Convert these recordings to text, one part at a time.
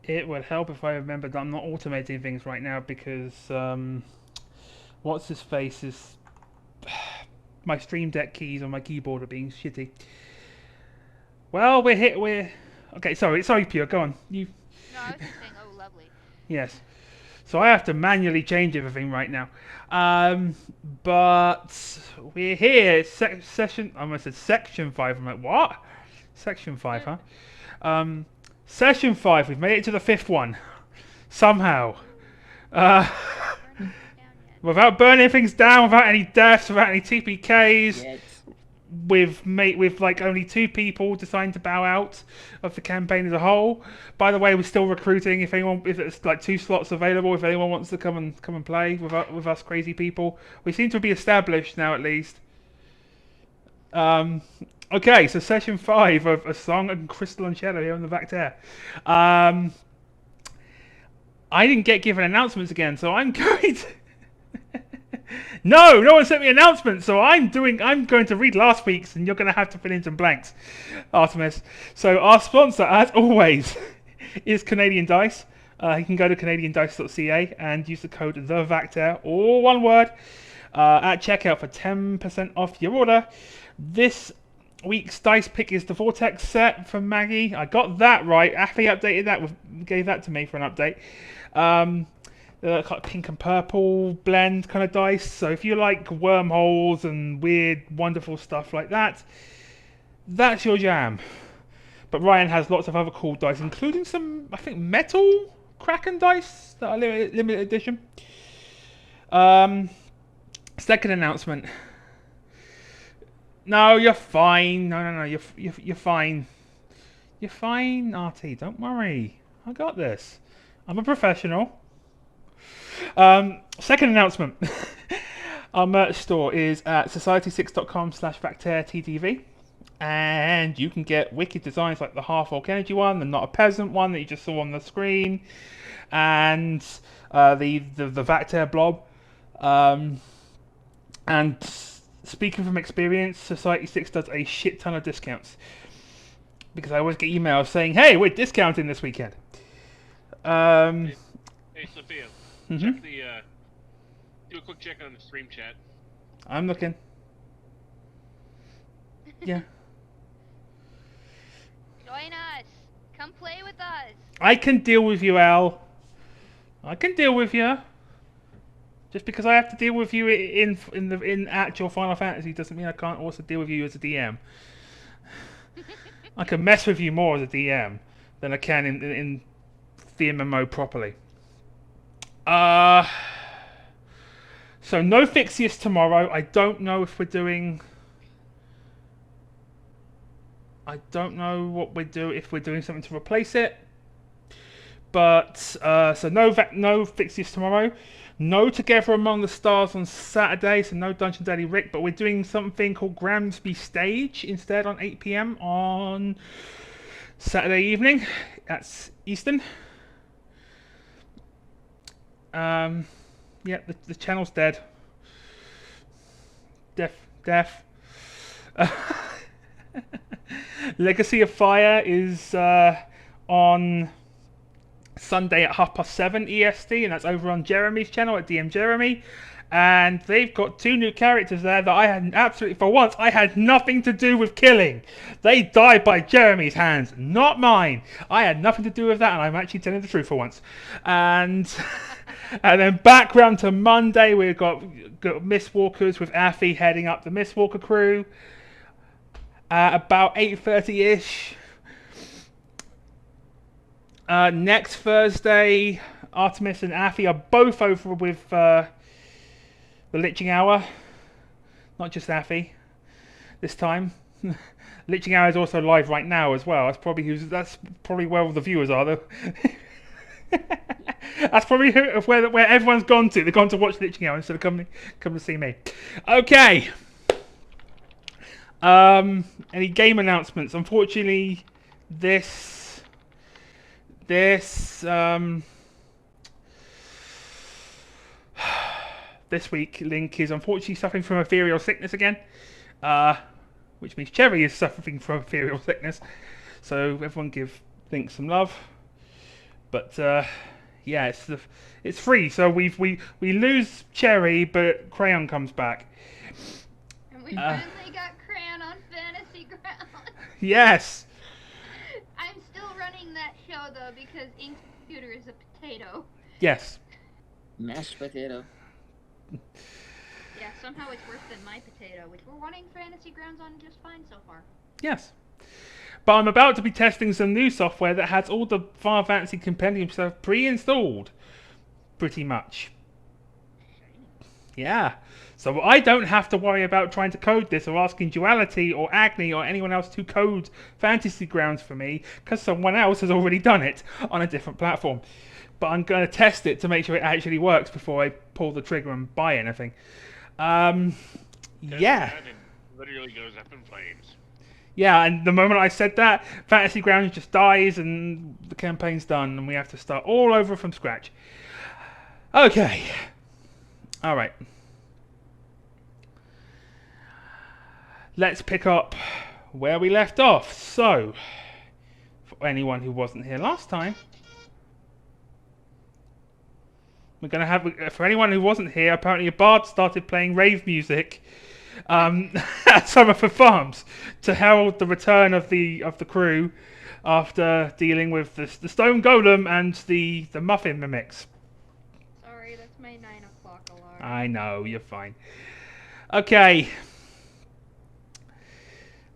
It would help if I remembered that I'm not automating things right now because what's his face is my Stream Deck keys on my keyboard are being shitty. Well, we're okay. Sorry, Pure. Go on. You No, I was just saying, oh, lovely. yes. So I have to manually change everything right now. But we're here. Session. I almost said section 5. I'm like, what? Section 5, huh? Session 5. We've made it to the 5th one somehow. Uh, Burning down yet. without burning things down, without any deaths, without any TPKs. Yet. With like only 2 people deciding to bow out of the campaign as a whole. By the way, we're still recruiting. If it's like 2 slots available, if anyone wants to come and play with us crazy people, we seem to be established now at least. Okay, so session 5 of A Song and Crystal and Shadow here on the Vactaire. I didn't get given announcements again, so I'm going to. No one sent me announcements, so I'm going to read last week's, and you're going to have to fill in some blanks, Artemis. So our sponsor, as always, is Canadian Dice. You can go to canadiandice.ca and use the code THEVACTAIR, all one word, at checkout for 10% off your order. This week's dice pick is the Vortex set from Maggie. I got that right. Affy updated that, gave that to me for an update. The kind of pink and purple blend kind of dice. So if you like wormholes and weird, wonderful stuff like that, that's your jam. But Ryan has lots of other cool dice, including some, I think, metal Kraken dice that are limited edition. Second announcement. No, you're fine. No, you're fine. You're fine, RT. Don't worry. I got this. I'm a professional. Second announcement. Our merch store is at society6.com/VactaireTTV, and you can get wicked designs like the Half Orc Energy one, the Not a Peasant one that you just saw on the screen, and the Vactaire blob. And speaking from experience, Society 6 does a shit ton of discounts because I always get emails saying, "Hey, we're discounting this weekend." Hey, Sophia. Mhm. Check the do a quick check on the stream chat. I'm looking. Yeah. Join us. Come play with us. I can deal with you, Al. I can deal with you. Just because I have to deal with you in actual Final Fantasy doesn't mean I can't also deal with you as a DM. I can mess with you more as a DM than I can in the MMO properly. So no Fixius tomorrow. I don't know if we're doing. I don't know what we do if we're doing something to replace it. But so no Fixius tomorrow. No Together Among the Stars on Saturday. So no Dungeon Daddy Rick. But we're doing something called Gramsby Stage instead on 8 PM on Saturday evening. That's Eastern. Yeah, the channel's dead. Deaf. Legacy of Fire is on Sunday at 7:30 EST, and that's over on Jeremy's channel at DM Jeremy. And they've got 2 new characters there that I had for once, I had nothing to do with killing. They died by Jeremy's hands, not mine. I had nothing to do with that, and I'm actually telling the truth for once. And then back round to Monday, we've got Mistwalkers with Affy heading up the Mistwalker crew at about 8:30ish. Next Thursday, Artemis and Affy are both over with the Liching Hour. Not just Affy this time. Liching Hour is also live right now as well. That's probably where all the viewers are though. That's probably where everyone's gone to. They've gone to watch Liching Hour instead of come to see me. Okay. Any game announcements? Unfortunately, this week, Link is unfortunately suffering from ethereal sickness again, which means Cherry is suffering from ethereal sickness. So everyone give Link some love. But yeah, it's free. So we lose Cherry, but Crayon comes back. And we finally got Crayon on Fantasy Ground. Yes. I'm still running that show though because Ink's computer is a potato. Yes. Mashed potato. Yeah, somehow it's worse than my potato, which we're running Fantasy Grounds on just fine so far. Yes. But I'm about to be testing some new software that has all the Final Fantasy Compendium stuff pre-installed. Pretty much. Yeah. So I don't have to worry about trying to code this or asking Duality or Agni or anyone else to code Fantasy Grounds for me because someone else has already done it on a different platform. But I'm going to test it to make sure it actually works before I pull the trigger and buy anything. Yeah. That and literally goes up in flames. Yeah, and the moment I said that, Fantasy Grounds just dies and the campaign's done and we have to start all over from scratch. Okay. Alright. Let's pick up where we left off. So, for anyone who wasn't here last time, we're going to have, for anyone who wasn't here, apparently a bard started playing rave music at some of the farms to herald the return of the crew after dealing with the stone golem and the muffin mimics. Sorry, that's my 9 o'clock alarm. I know, you're fine. Okay.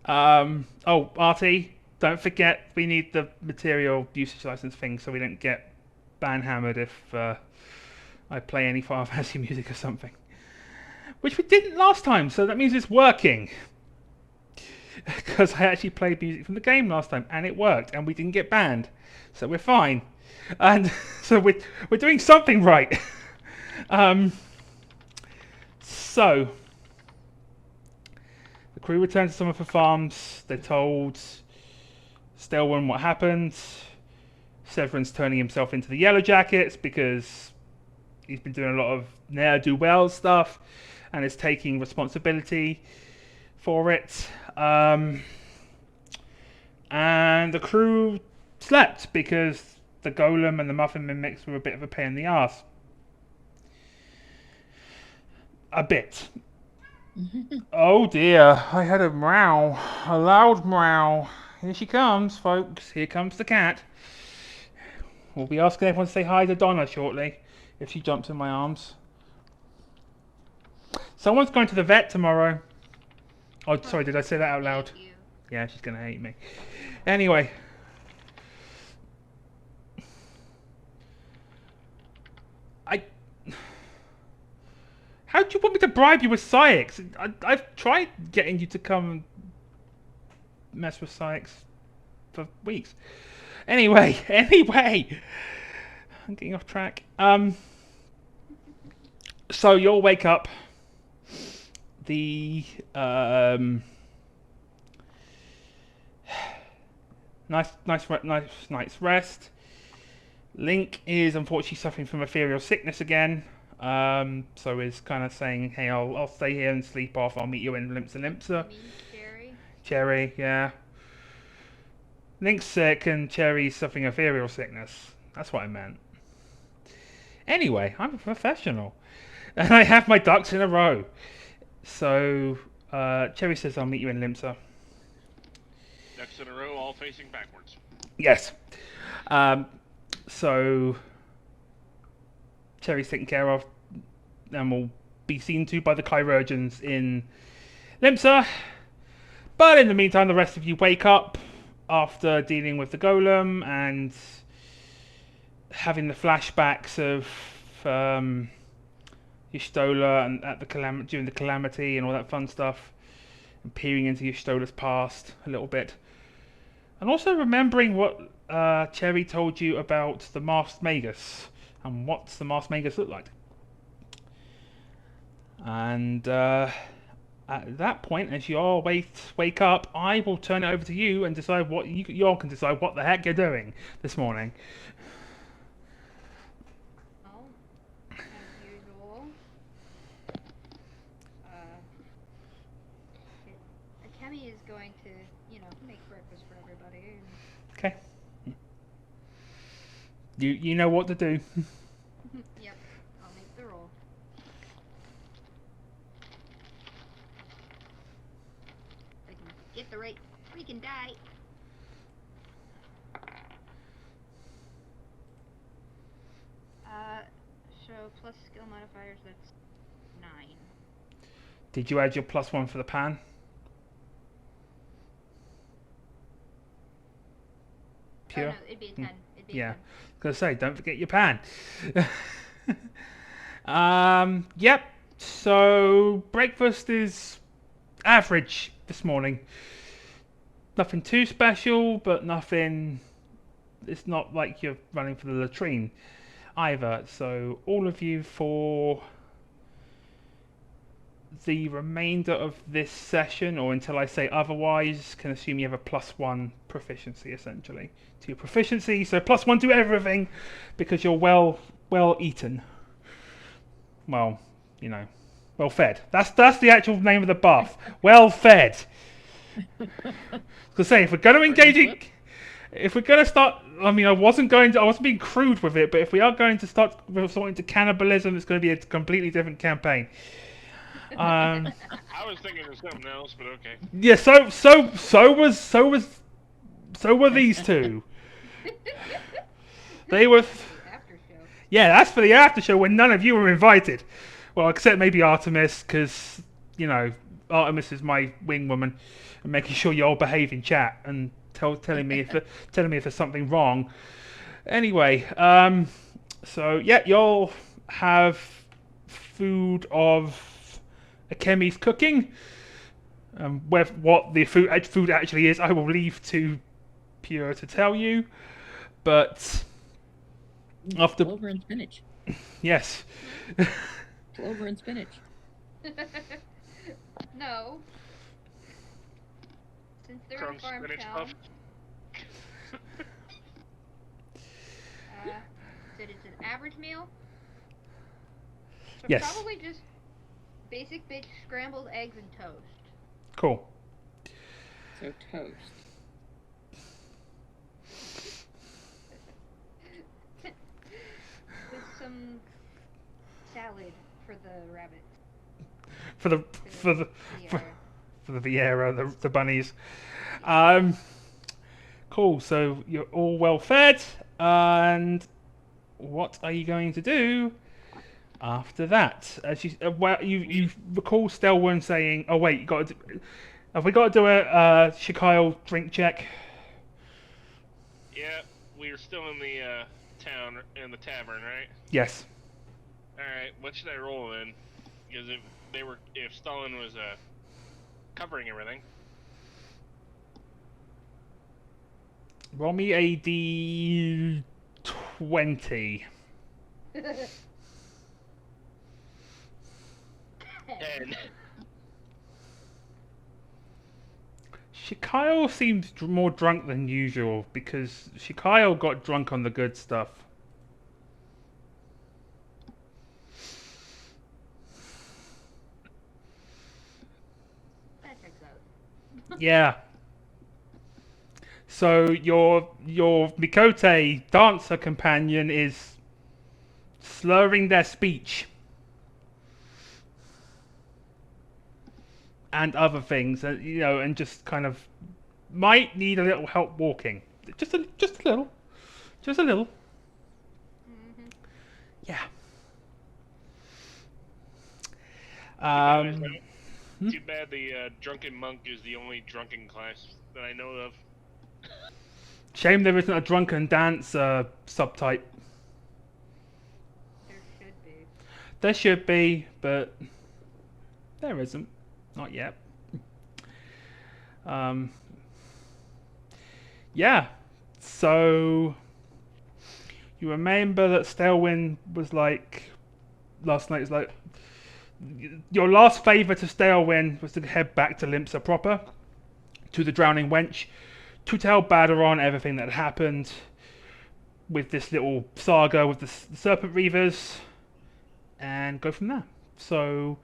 Oh, Artie, don't forget we need the material usage license thing so we don't get ban-hammered if I play any Final Fantasy music or something. Which we didn't last time, so that means it's working. Because I actually played music from the game last time, and it worked, and we didn't get banned. So we're fine. And so we're doing something right. So, the crew return to some of the farms. They're told Stelwyn what happened. Severin's turning himself into the Yellow Jackets because he's been doing a lot of ne'er-do-well stuff and is taking responsibility for it. And the crew slept because the golem and the muffin mimics were a bit of a pain in the ass. A bit. Oh dear, I had a meow. A loud meow. Here she comes, folks. Here comes the cat. We'll be asking everyone to say hi to Donna shortly, if she jumps in my arms. Someone's going to the vet tomorrow. Oh, sorry, did I say that out loud? Yeah, she's going to hate me. Anyway. How do you want me to bribe you with Psyx? I've tried getting you to come mess with Psyx for weeks. Anyway. I'm getting off track. So you'll wake up. The nice night's rest. Link is unfortunately suffering from ethereal sickness again. So is kind of saying, "Hey, I'll stay here and sleep off. I'll meet you in Limsa Lominsa." Cherry, yeah. Link's sick and Cherry's suffering ethereal sickness. That's what I meant. Anyway, I'm a professional, and I have my ducks in a row. So, Cherry says I'll meet you in Limsa. Ducks in a row, all facing backwards. Yes. So, Cherry's taken care of, and will be seen to by the Chirurgeons in Limsa. But in the meantime, the rest of you wake up after dealing with the golem and having the flashbacks of Y'shtola and during the calamity and all that fun stuff, and peering into Y'shtola's past a little bit, and also remembering what Cherry told you about the Masked Magus and what's the Masked Magus look like. And at that point, as you all wake up, I will turn it over to you and decide what you all can decide what the heck you're doing this morning. As usual. Kemi is going to, make breakfast for everybody. Okay. You know what to do. Yep, I'll make the roll. I can get the right freaking die. So plus skill modifiers, that's 9. Did you add your +1 for the pan? Pure? Oh, no, it'd be a 10. It'd be a Yeah. 10. Gonna say, don't forget your pan. Yep. So breakfast is average this morning. Nothing too special, but nothing. It's not like you're running for the latrine either. So all of you for the remainder of this session, or until I say otherwise, can assume you have a +1 proficiency essentially to your proficiency. So +1 to everything because you're well eaten. Well, you know, well fed. That's the actual name of the buff. Well fed. Because say if we're going to engage it, if we're going to start, I mean, I wasn't being crude with it, but if we are going to start resorting to cannibalism, it's going to be a completely different campaign. I was thinking of something else, but okay. Yeah, so were these two. They were. After show. Yeah, that's for the after show when none of you were invited. Well, except maybe Artemis, because you know Artemis is my wing woman, and making sure you all behave in chat and telling me if there's something wrong. Anyway, so yeah, you'll have food of Akemi's cooking. What the food actually is, I will leave to Pure to tell you. But after Clover and spinach. yes, Clover and spinach. No. Since they're in Crumb farm spinach town, puff. that it's an average meal. So Yes. probably just basic bitch scrambled eggs and toast. cool. So toast. With some salad for the rabbit. For the Vieira, the bunnies. Cool. So you're all well fed, and what are you going to do after that? As you recall Stelwyn saying, "Oh wait, have we got to do a Shikyle drink check?" Yeah, we are still in the town, in the tavern, right? Yes. Alright, what should I roll then? Because if Stalin was covering everything. Roll me a D20. 10. Shikyle seems more drunk than usual because Shikyle got drunk on the good stuff. That checks out. Yeah. So your Mikote dancer companion is slurring their speech and other things, and just kind of might need a little help walking, just a little. Mm-hmm. Yeah. Too bad the drunken monk is the only drunken class that I know of. Shame there isn't a drunken dance subtype. There should be. There should be, but there isn't. Not yet. Yeah. So you remember that Stelwyn was like last night. Is like your last favour to Stelwyn was to head back to Limsa proper, to the Drowning Wench, to tell Badaron everything that happened with this little saga with the Serpent Reavers, and go from there. So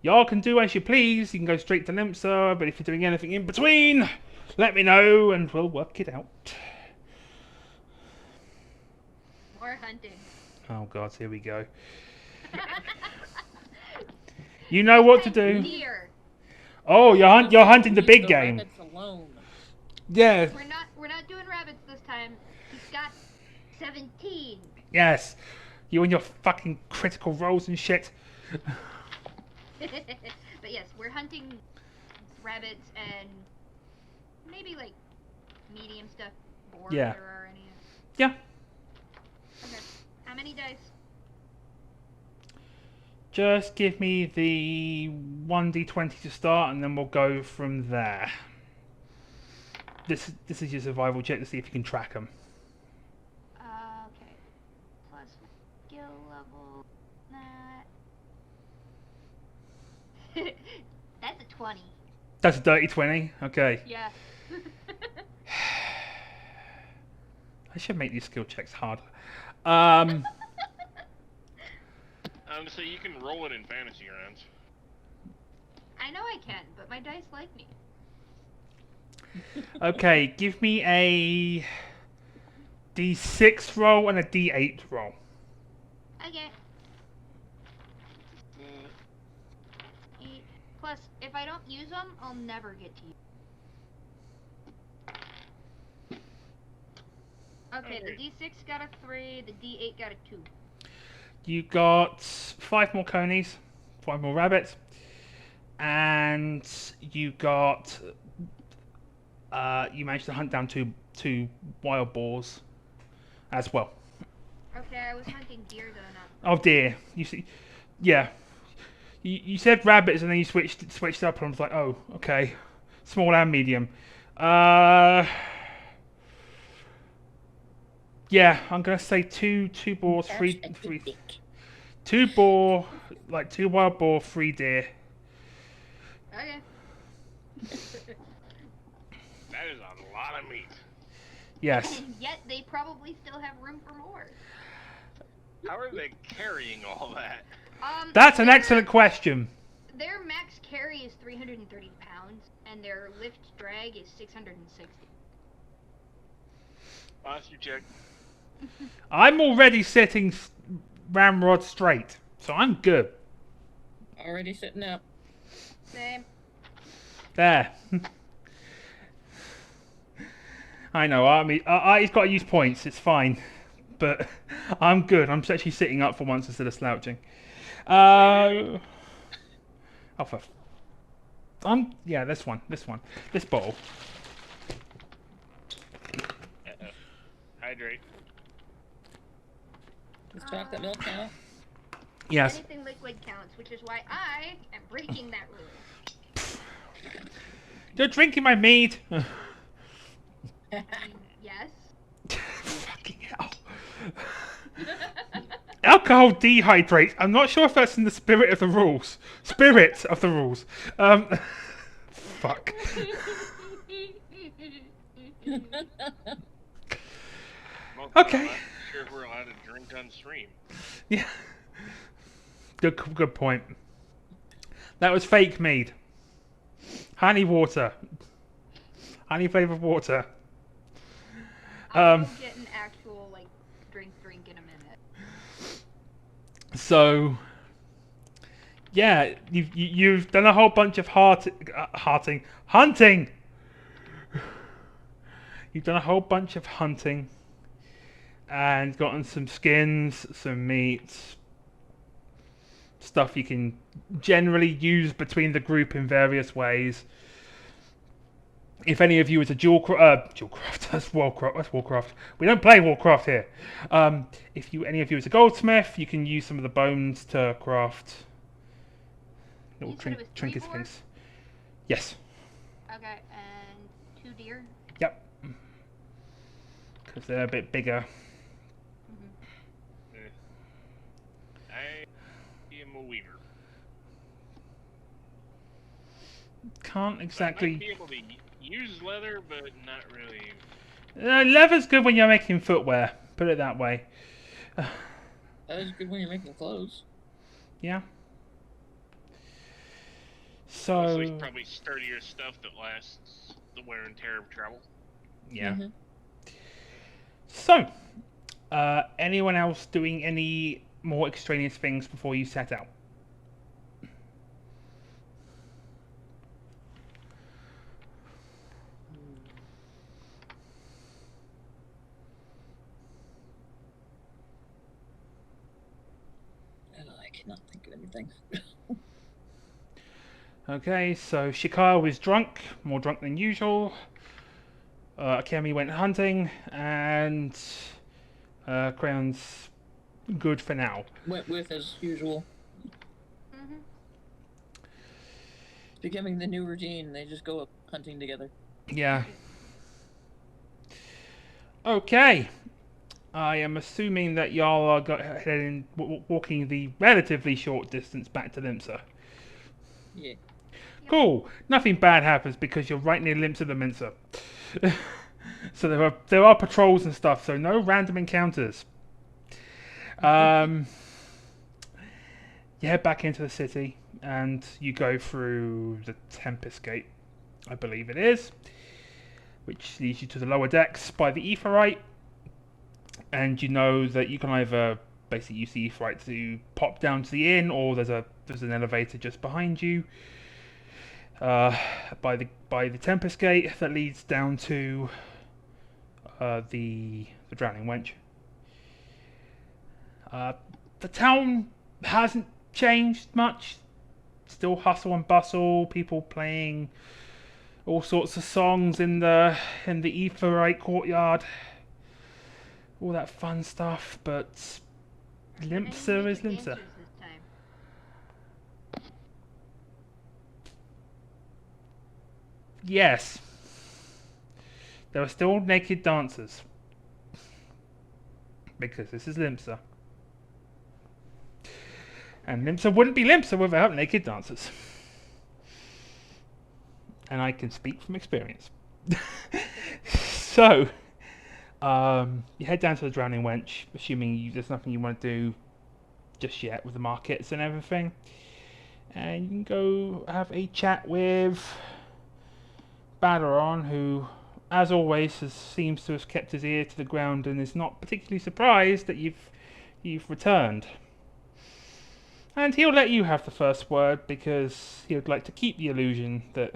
y'all can do as you please. You can go straight to Limsa, but if you're doing anything in between, let me know and we'll work it out. or hunting. Oh god, here we go. You know what to do. Deer. Oh, you're hunting the big game. Rabbits alone. Yeah. We're not doing rabbits this time. He's got 17. Yes. You and your fucking critical rolls and shit. But yes, we're hunting rabbits and maybe like medium stuff. Boar Yeah. if there are any. Yeah. Okay. How many dice? Just give me the 1d20 to start, and then we'll go from there. This is your survival check to see if you can track them. Okay. Plus skill level. That. That's a 20. That's a dirty 20. Okay. Yeah. I should make these skill checks harder. So you can roll it in fantasy rounds. I know I can, but my dice like me. Okay, give me a d6 roll and a d8 roll. Okay. 8. Plus, if I don't use them, I'll never get to use. Okay, the D6 got a 3, the D8 got a 2. You got 5 more conies, 5 more rabbits, and you got you managed to hunt down two wild boars as well. Okay, I was hunting deer though, not. Oh dear, you see, yeah, you said rabbits and then you switched up, and I was like, oh, okay, small and medium. Yeah, I'm gonna say two boars, three, two boar, like 2 wild boar, 3 deer. Okay. That is a lot of meat. Yes. And yet they probably still have room for more. How are they carrying all that? That's an excellent question. Their max carry is 330 pounds, and their lift drag is 660. Last you check. I'm already sitting ramrod straight, so I'm good. Already sitting up. Same. There. I know. I mean, he's got to use points. It's fine, but I'm good. I'm actually sitting up for once instead of slouching. Oh, for. Yeah, this one. This bottle. Uh-oh. Hydrate. Does chocolate milk count? Yes. Anything liquid counts, which is why I am breaking that rule. You're drinking my mead. Yes. Fucking hell. Alcohol dehydrates. I'm not sure if that's in the spirit of the rules. Fuck. Okay. I'm not sure if we're allowed to drink on stream. Yeah. Good point. That was fake mead. Honey water. Honey flavored water. I'll go get an actual drink in a minute. So, yeah, you've done a whole bunch of hunting. You've done a whole bunch of hunting, and gotten some skins, some meat, stuff you can generally use between the group in various ways. If any of you is a dualcraft, that's Warcraft. We don't play Warcraft here. If any of you is a goldsmith, you can use some of the bones to craft little You said it was 3 trinkets boar? things. Yes. Okay, and 2 deer. Yep. Because they're a bit bigger. I am a weaver. Can't I might exactly. be able to use leather, but not really. Leather's good when you're making footwear. Put it that way. That is good when you're making clothes. Yeah. Mostly So. probably sturdier stuff that lasts the wear and tear of travel. Yeah. Mhm. So, Anyone else doing any more extraneous things before you set out? I cannot think of anything. Okay, so Shikar was drunk, more drunk than usual. Akemi went hunting, and Crayon's good for now. Went with as usual. Mhm. It's becoming the new routine. They just go up hunting together. Yeah. Okay. I am assuming that y'all are heading, walking the relatively short distance back to Limsa. Yeah. Cool. Nothing bad happens because you're right near Limsa Lominsa. So there are patrols and stuff. So no random encounters. You head back into the city and you go through the Tempest Gate, I believe it is, which leads you to the lower decks by the Aetheryte. And you know that you can either basically use the Aetheryte to pop down to the inn, or there's an elevator just behind you. By the Tempest Gate that leads down to the Drowning Wench. The town hasn't changed much. Still hustle and bustle. People playing all sorts of songs in the Aetheryte courtyard. All that fun stuff, but Limsa is Limsa. Yes. There are still naked dancers. Because this is Limsa. And Limsa wouldn't be Limsa without naked dancers. And I can speak from experience. So, you head down to the Drowning Wench, assuming there's nothing you want to do just yet with the markets and everything. And you can go have a chat with Balaron, who, as always, seems to have kept his ear to the ground and is not particularly surprised that you've returned. And he'll let you have the first word because he would like to keep the illusion that,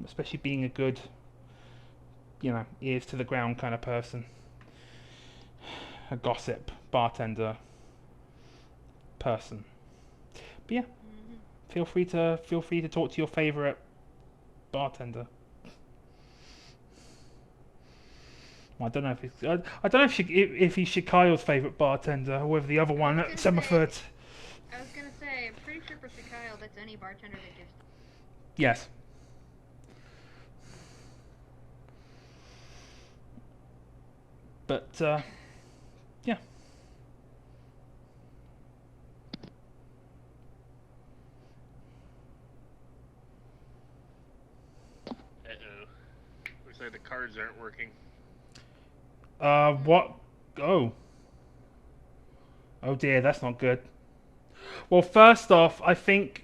especially being a good, ears to the ground kind of person, a gossip, bartender person. But yeah, feel free to talk to your favourite bartender. Well, I don't know if he's Shikayo's favourite bartender or whether the other one at Summerford. I was gonna say, I'm pretty sure for Shikayo, that's any bartender that gives. Yes. But yeah. Looks like the cards aren't working. What? Oh. Oh dear, that's not good. Well, first off, I think...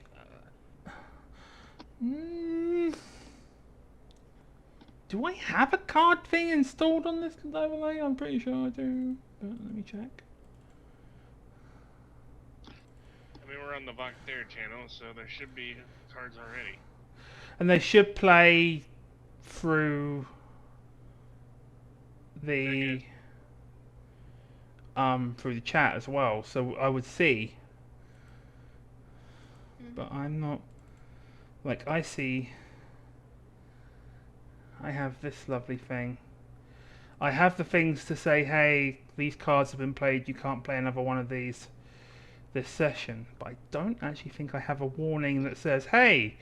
do I have a card thing installed on this overlay? I'm pretty sure I do. But let me check. I mean, we're on the Voctair channel, so there should be cards already. And they should play through the chat as well, so I would see. But I'm not, like, I have this lovely thing. I have the things to say, hey, these cards have been played, you can't play another one of these this session. But I don't actually think I have a warning that says, hey,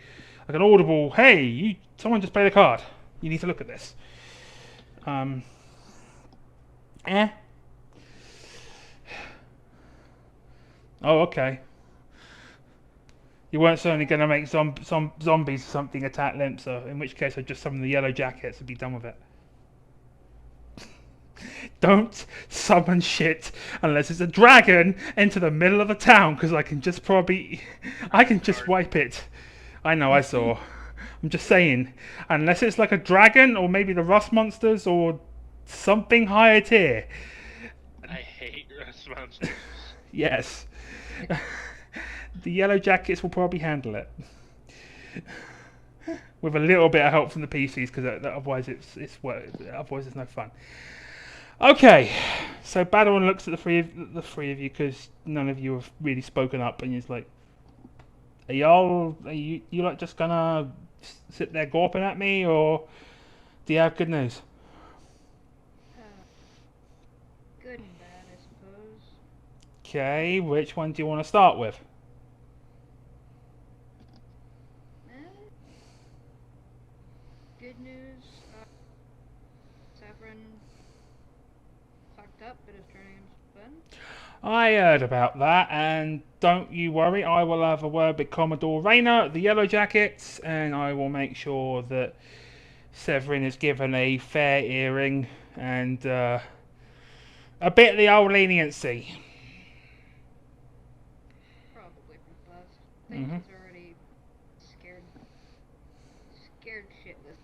like an audible, hey, someone just played a card. You need to look at this. Oh, okay. You weren't certainly going to make zombies or something attack Limsa, in which case I'd just summon the yellow jackets and be done with it. Don't summon shit unless it's a dragon into the middle of the town, because I can just wipe it. I know, I saw. I'm just saying, unless it's like a dragon or maybe the rust monsters or something higher tier. I hate response times. Yes. The Yellow Jackets will probably handle it. With a little bit of help from the PCs, because otherwise otherwise it's no fun. Okay, so Badalon looks at the three of you because none of you have really spoken up, and he's like, "Are you like just gonna sit there gawping at me, or do you have good news?" Good and bad, I suppose. Okay, which one do you want to start with? Good news. Saffron fucked up, but is turning into fun. I heard about that, and don't you worry, I will have a word with Commodore Rayner, the Yellow Jackets, and I will make sure that Severin is given a fair hearing and a bit of the old leniency. Probably for the best. I think he's already scared shitless.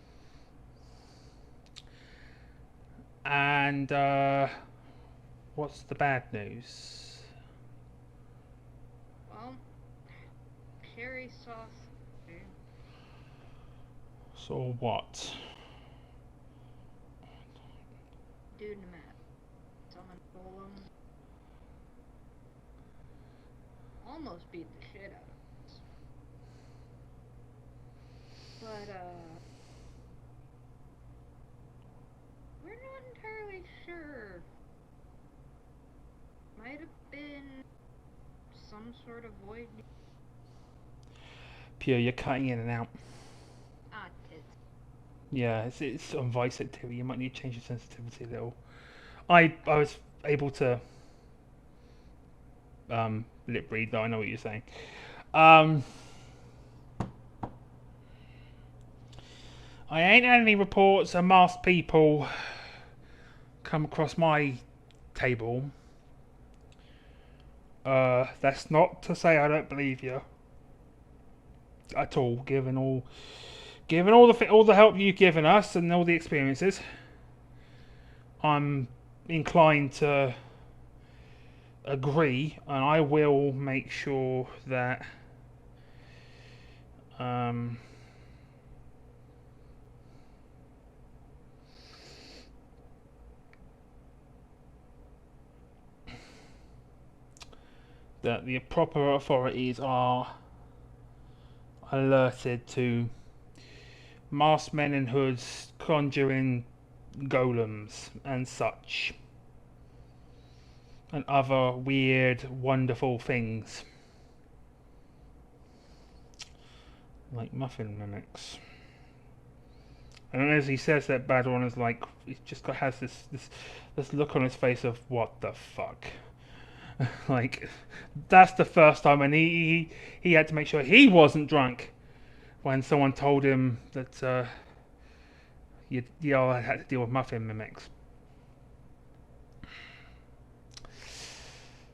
And what's the bad news? Well, cherry sauce. So what? Dude in the mat. Someone stole him. Almost beat the shit out of us. But, we're not entirely sure. Might have been some sort of void. Pure, you're cutting in and out. Ah, tits. Yeah, it's on voice activity. You might need to change your sensitivity a little. I was able to lip read, though I know what you're saying. I ain't had any reports of masked people come across my table. That's not to say I don't believe you at all, given all the help you've given us and all the experiences. I'm inclined to agree, and I will make sure that that the proper authorities are alerted to masked men in hoods conjuring golems and such, and other weird, wonderful things like muffin mimics. And as he says that, Badron is like, he just has this look on his face of what the fuck. Like, that's the first time, and he had to make sure he wasn't drunk when someone told him that you all had to deal with muffin mimics.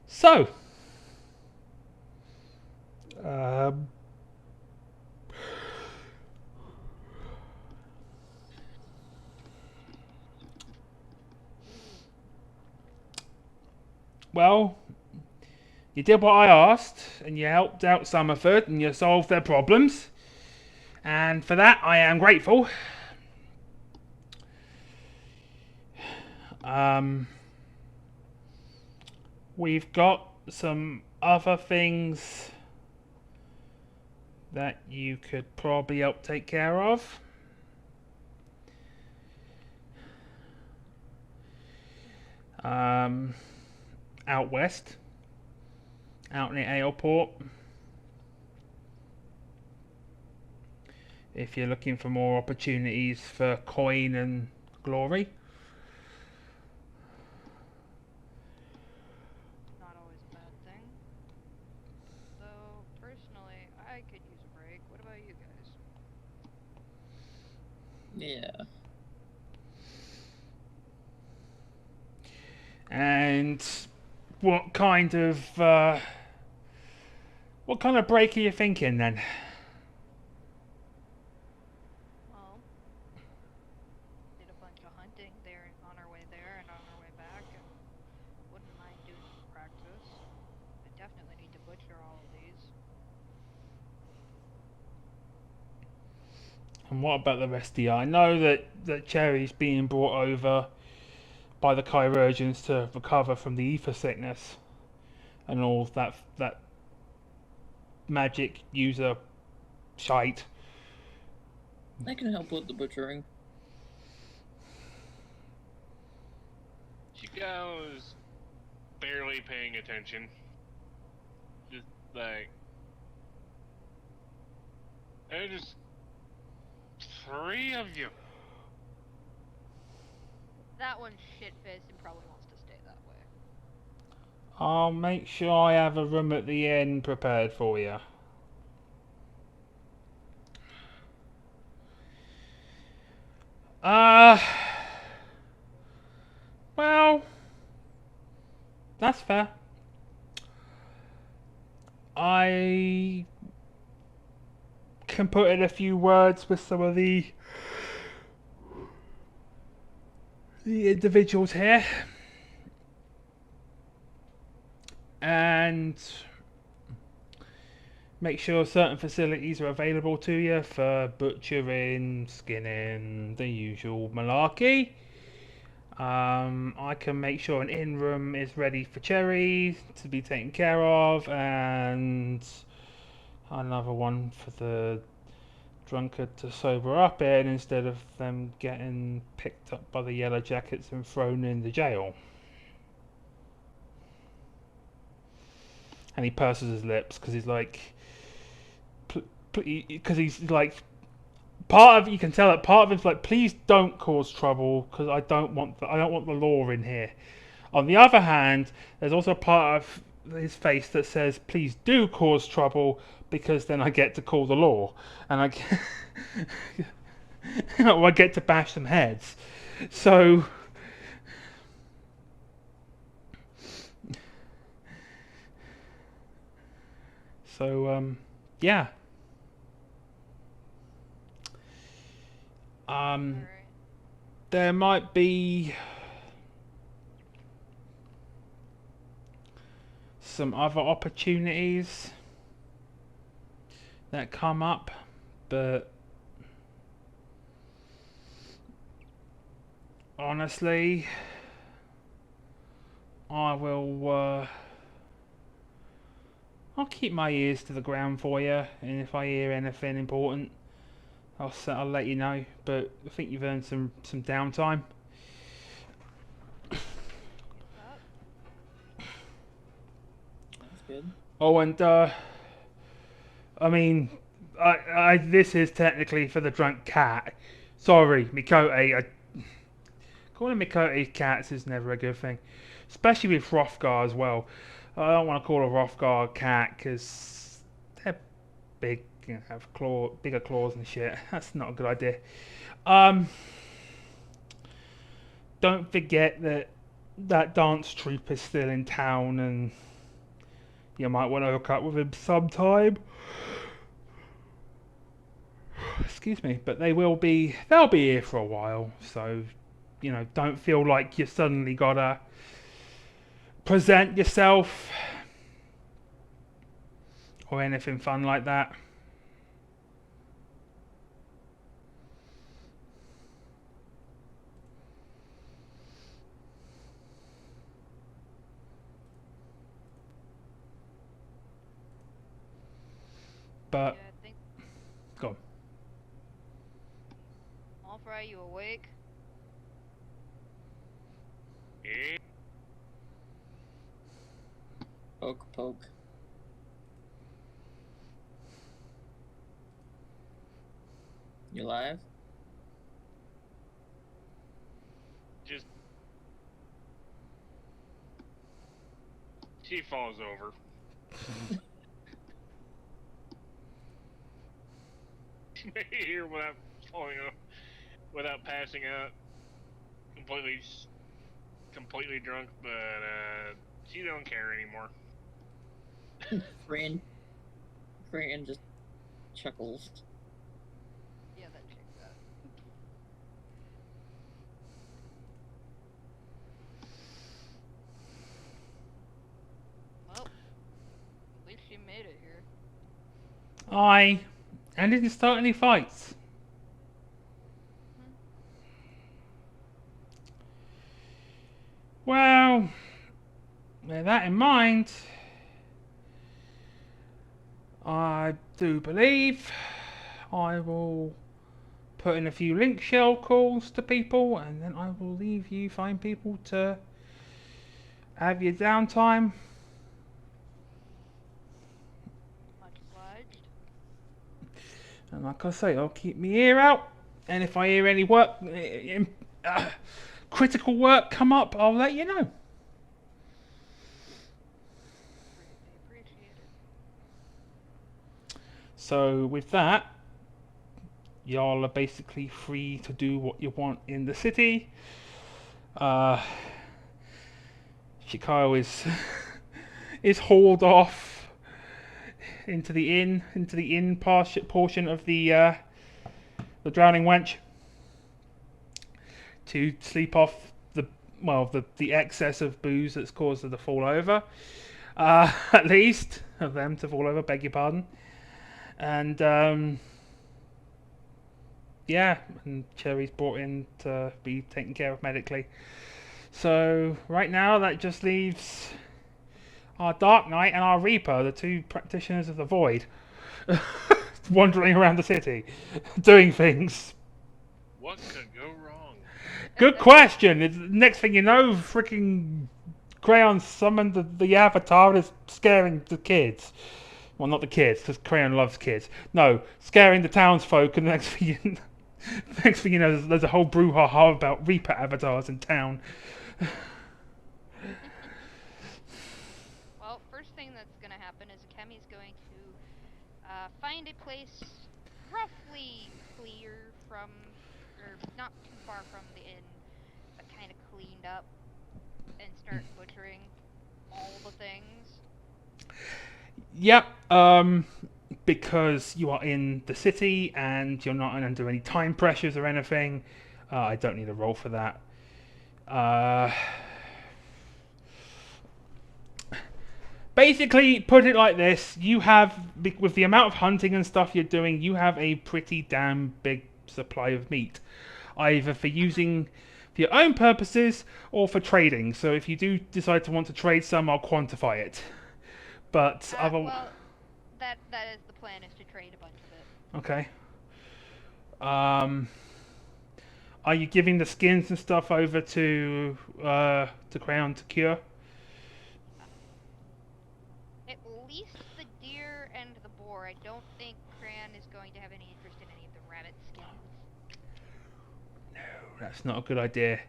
So, well, you did what I asked, and you helped out Summerford, and you solved their problems. And for that, I am grateful. We've got some other things that you could probably help take care of. Out west. Out in the airport. If you're looking for more opportunities for coin and glory. Not always a bad thing. Though, personally, I could use a break. What about you guys? Yeah. And what kind of break are you thinking then? Well, did a bunch of hunting there on our way And what about the rest of you? I know that Cherry's being brought over by the chirurgeons to recover from the ether sickness and all that magic user shite. I can help with the butchering. Chicago's barely paying attention. Just like, there's just 3 of you. That one's shit-faced and probably wants to stay that way. I'll make sure I have a room at the end prepared for you. Well, that's fair. I can put in a few words with some of the individuals here, and make sure certain facilities are available to you for butchering, skinning, the usual malarkey. I can make sure an inn room is ready for Cherry to be taken care of, and another one for the drunkard to sober up in instead of them getting picked up by the Yellow Jackets and thrown in the jail. And he purses his lips because he's like, because he's like, part of, you can tell that part of him's like, please don't cause trouble because I don't want the law in here. On the other hand, there's also a part of his face that says, please do cause trouble because then I get to call the law and I get to bash some heads. So yeah. Alright. There might be some other opportunities that come up, but honestly, I'll keep my ears to the ground for you, and if I hear anything important, I'll let you know. But I think you've earned some downtime. That's good. Oh, and I mean, this is technically for the drunk cat. Sorry, Mikote. Calling Mikote cats is never a good thing, especially with Hrothgar as well. I don't want to call a Hrothgar cat because they're big and have bigger claws and shit. That's not a good idea. Don't forget that dance troupe is still in town, and you might want to hook up with him sometime. Excuse me, but they'll be here for a while, so don't feel like you suddenly gotta present yourself or anything fun like that. But Yeah, I think. go on. Alfred, are you awake? Eh? Poke, poke. You live? Just she falls over. Here without falling off, without passing out, completely drunk, but she don't care anymore. Fran just chuckles. Yeah, that checks out. Well, at least she made it here. I didn't start any fights. with that in mind, I do believe I will put in a few link shell calls to people, and then I will leave you find people to have your downtime. Much obliged. And like I say, I'll keep my ear out, and if I hear any work, critical work come up, I'll let you know. Greatly appreciated. So with that, y'all are basically free to do what you want in the city. Shikao is hauled off into the inn portion of the drowning wench to sleep off the excess of booze that's caused her to fall over. At least of them to fall over, beg your pardon. And yeah, and Cherry's brought in to be taken care of medically. So right now that just leaves our Dark Knight and our Reaper, the two practitioners of the Void, wandering around the city, doing things. What could go wrong? Good question. Next thing you know, freaking Crayon summoned the Avatar and is scaring the kids. Well, not the kids, because Crayon loves kids. No, scaring the townsfolk, and the next thing you know, there's a whole brouhaha about Reaper avatars in town. Well, first thing that's gonna happen is Akemi's going to find a place roughly clear from, or not too far from the inn, but kind of cleaned up, and start butchering all the things. Yep, because you are in the city and you're not under any time pressures or anything. I don't need a roll for that. Basically, put it like this: you have, with the amount of hunting and stuff you're doing, you have a pretty damn big supply of meat, either for using for your own purposes or for trading. So if you do decide to want to trade some, I'll quantify it. But Well, that is the plan, is to trade a bunch of it. Okay. Are you giving the skins and stuff over to Crayon to cure? At least the deer and the boar. I don't think Crayon is going to have any interest in any of the rabbit skins. No, that's not a good idea.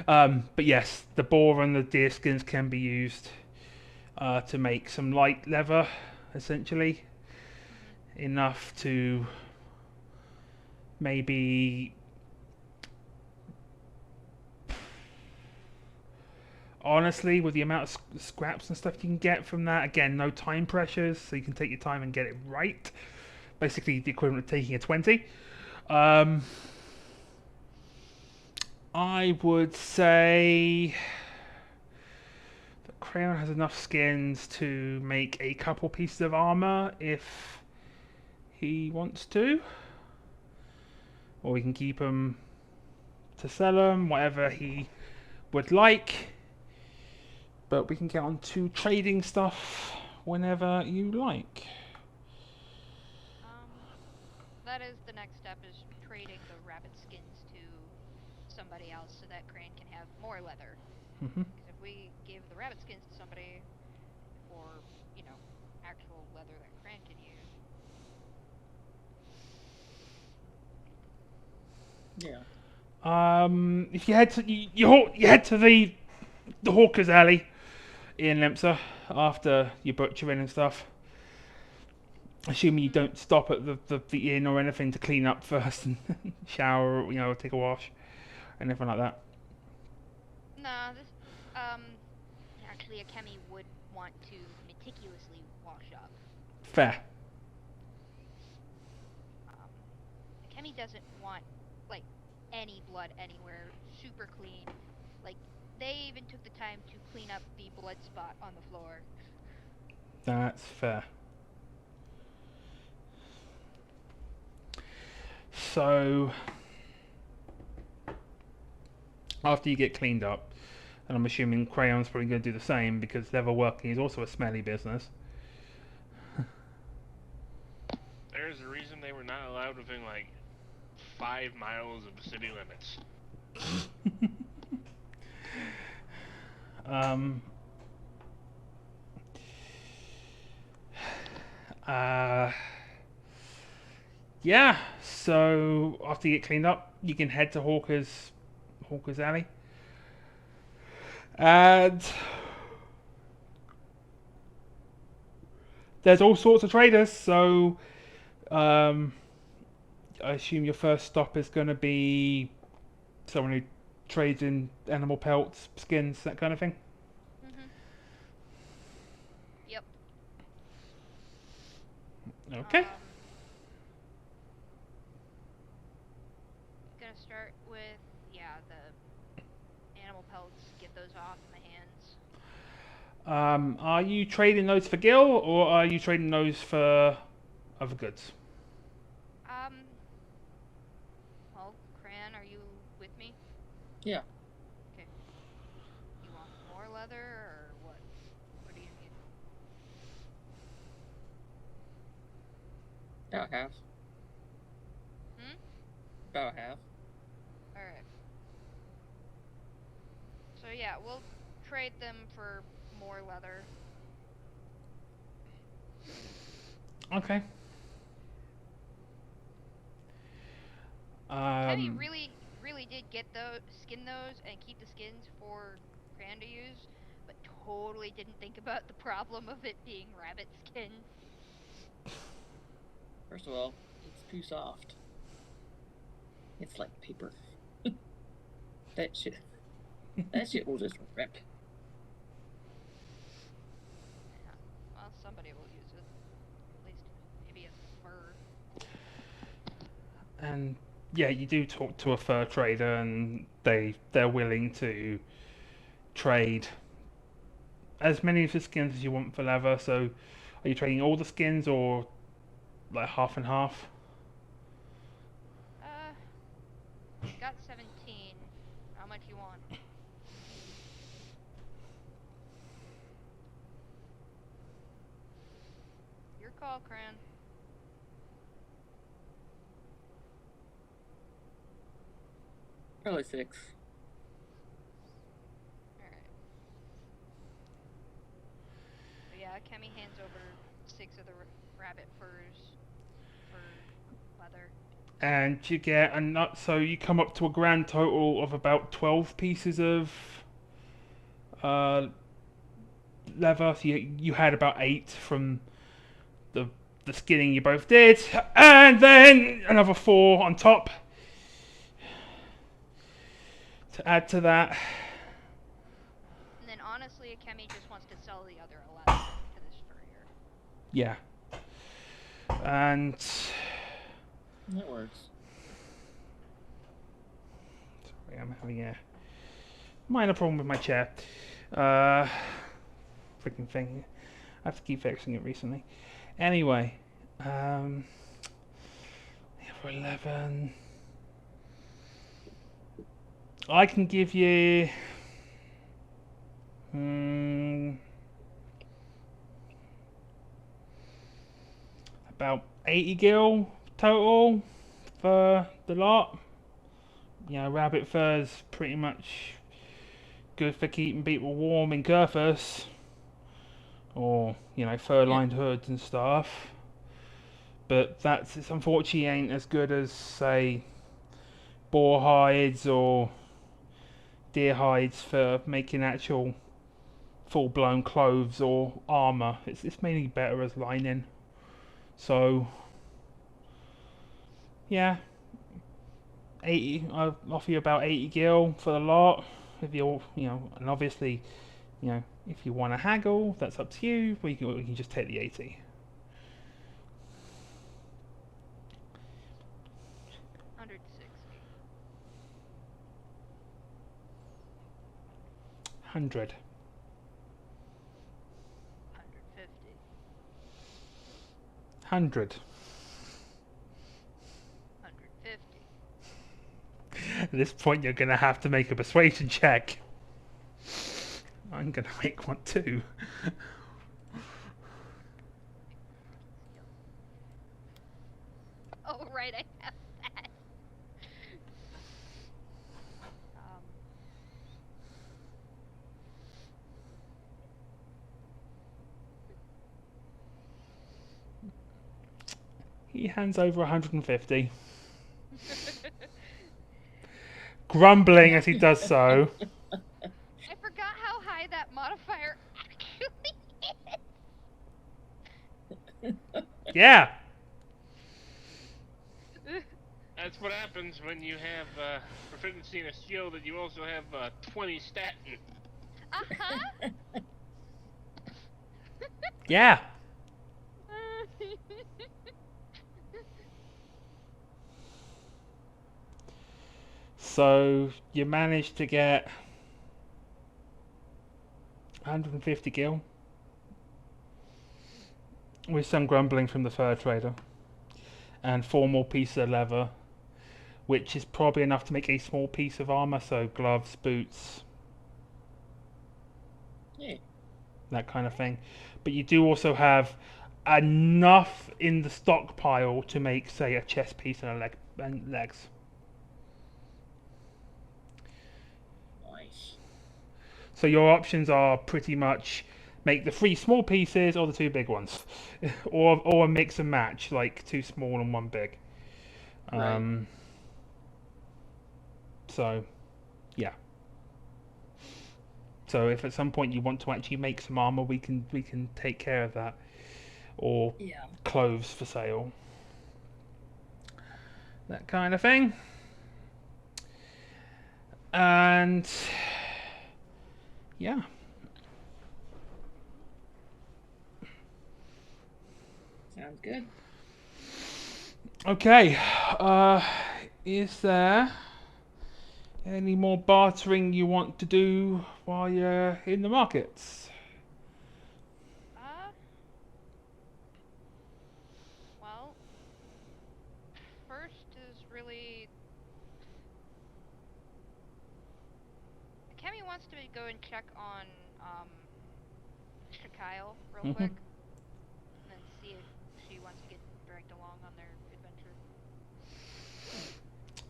But yes, the boar and the deer skins can be used to make some light leather, essentially. Enough to maybe... Honestly, with the amount of scraps and stuff you can get from that, again, no time pressures, so you can take your time and get it right. Basically, the equivalent of taking a 20. I would say that Crayon has enough skins to make a couple pieces of armor if he wants to. Or we can keep them to sell them, whatever he would like. But we can get on to trading stuff whenever you like. That is the next step, is trading the rabbit skins to somebody else so that Crane can have more leather. Mm-hmm. Because if we give the rabbit skins to somebody for, actual leather that Crane can use. Yeah. If you head to you head to the Hawker's Alley in Limsa after your butchering and stuff. Assuming you don't stop at the inn or anything to clean up first and shower, or take a wash, anything like that. Nah, this, actually Akemi would want to meticulously wash up. Fair. Akemi doesn't want, any blood anywhere, super clean. They even took the time to clean up the blood spot on the floor. That's fair. So, after you get cleaned up, And I'm assuming crayon's probably going to do the same because leatherworking is also a smelly business. There's a reason they were not allowed within like 5 miles of the city limits. Yeah, so after you get cleaned up, you can head to Hawker's Alley. And there's all sorts of traders, so I assume your first stop is going to be someone who trades in animal pelts, skins, that kind of thing. Yep. Okay. Gonna start with, the animal pelts, get those off my hands. Are you trading those for Gil, or are you trading those for other goods? Well, Cran, are you with me? Yeah. Okay. You want more leather, or what? What do you need? About half. About half. Alright. So yeah, we'll trade them for more leather. Okay. Kenny really did skin those and keep the skins for Cran to use, but totally didn't think about the problem of it being rabbit skin. First of all, it's too soft. It's like paper. That shit will just rip. Yeah. Well, somebody will use it. At least maybe a fur. And yeah, you do talk to a fur trader, and they're willing to trade as many of the skins as you want for leather. So, are you trading all the skins, or like half and half? Got 17. How much you want? Your call, Cran. Probably 6. Alright. So yeah, Kemi hands over 6 of the rabbit furs for leather. And you get a nut. So you come up to a grand total of about 12 pieces of leather. So you had about 8 from the skinning you both did, and then another 4 on top to add to that. And then honestly, Kemi just wants to sell the other 11 to this furrier. Yeah. And That works. sorry, I'm having a minor problem with my chair. Freaking thing. I have to keep fixing it recently. Anyway, the other 11. I can give you about 80 gil total for the lot. You know, rabbit fur's pretty much good for keeping people warm in Curthus, or you know, fur-lined hoods and stuff. But it's unfortunately ain't as good as say boar hides or deer hides for making actual full-blown clothes or armor. It's mainly better as lining. So yeah, 80. I'll offer you about 80 gil for the lot. If you're, and obviously, if you want to haggle, that's up to you. Or you can just take the 80. 160. 100. 150. 100. 150. At this point, you're going to have to make a persuasion check. I'm gonna make one too. Oh, right, I have that. He hands over 150, grumbling as he does so. I forgot how high that modifier actually is. Yeah. That's what happens when you have proficiency in a skill that you also have 20 stat in. Uh-huh. Yeah. So you managed to get 150 gil with some grumbling from the fur trader and 4 more pieces of leather, which is probably enough to make a small piece of armor, so gloves, boots, Yeah. that kind of thing. But you do also have enough in the stockpile to make, say, a chest piece and a leg and legs. Nice. So your options are pretty much make the 3 small pieces or the 2 big ones, or a mix and match, like 2 small and 1 big. Right. So, yeah. So if at some point you want to actually make some armor, we can take care of that, or Yeah. clothes for sale, that kind of thing. And yeah. Sounds good. Okay. Is there any more bartering you want to do while you're in the markets? Well, first is really... Kemi wants to go and check on, Shakile real quick. And then see if she wants to get dragged along on their adventure.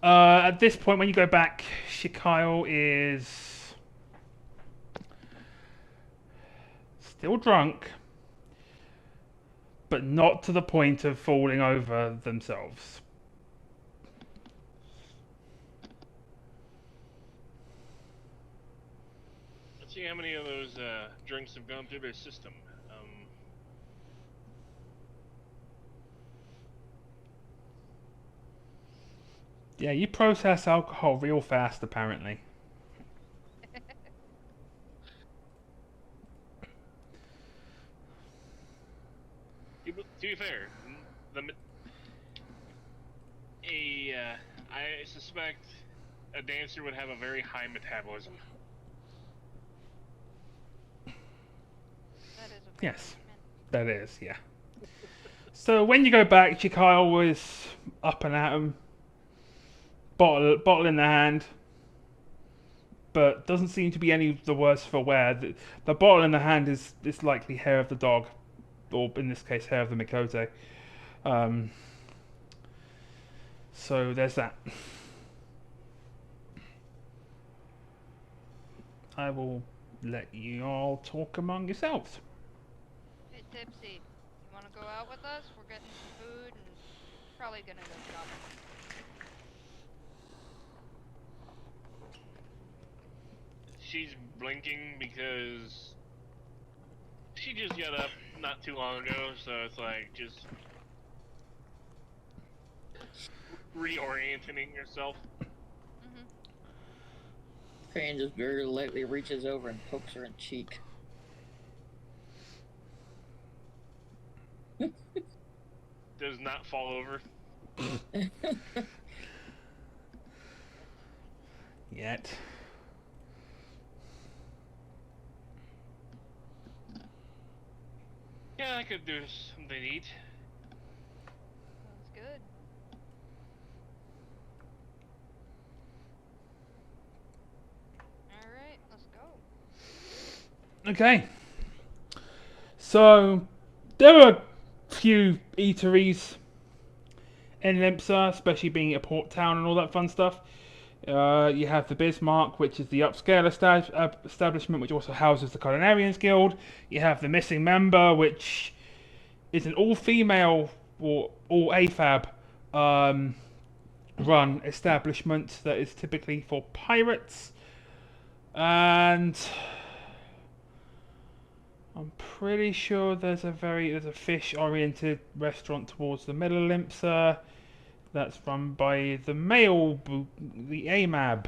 At this point, when you go back, Shikyle is still drunk, but not to the point of falling over themselves. Let's see how many of those drinks have gone through their system. Yeah, you process alcohol real fast, apparently. To be fair, I suspect a dancer would have a very high metabolism. That is a Yes, statement. that is, yeah. So when you go back, Shikyle was up and at 'em, bottle in the hand, but doesn't seem to be any the worse for wear. The bottle in the hand is likely hair of the dog, or in this case, hair of the Mikote. So there's that. I will let you all talk among yourselves. Hey, Tipsy, you want to go out with us? We're getting some food and probably gonna go shopping. She's blinking because she just got up not too long ago, so it's like just reorienting herself. Crane just very lightly reaches over and pokes her in the cheek. Does not fall over. Yet. Yeah, I could do something to eat. Sounds good. Alright, let's go. Okay. So there are a few eateries in Limsa, especially being a port town and all that fun stuff. You have the Bismarck, which is the upscale establishment, which also houses the Culinarians Guild. You have the Missing Member, which is an all-female or all AFAB run establishment that is typically for pirates. And I'm pretty sure there's a fish-oriented restaurant towards the middle of Limsa that's run by the AMAB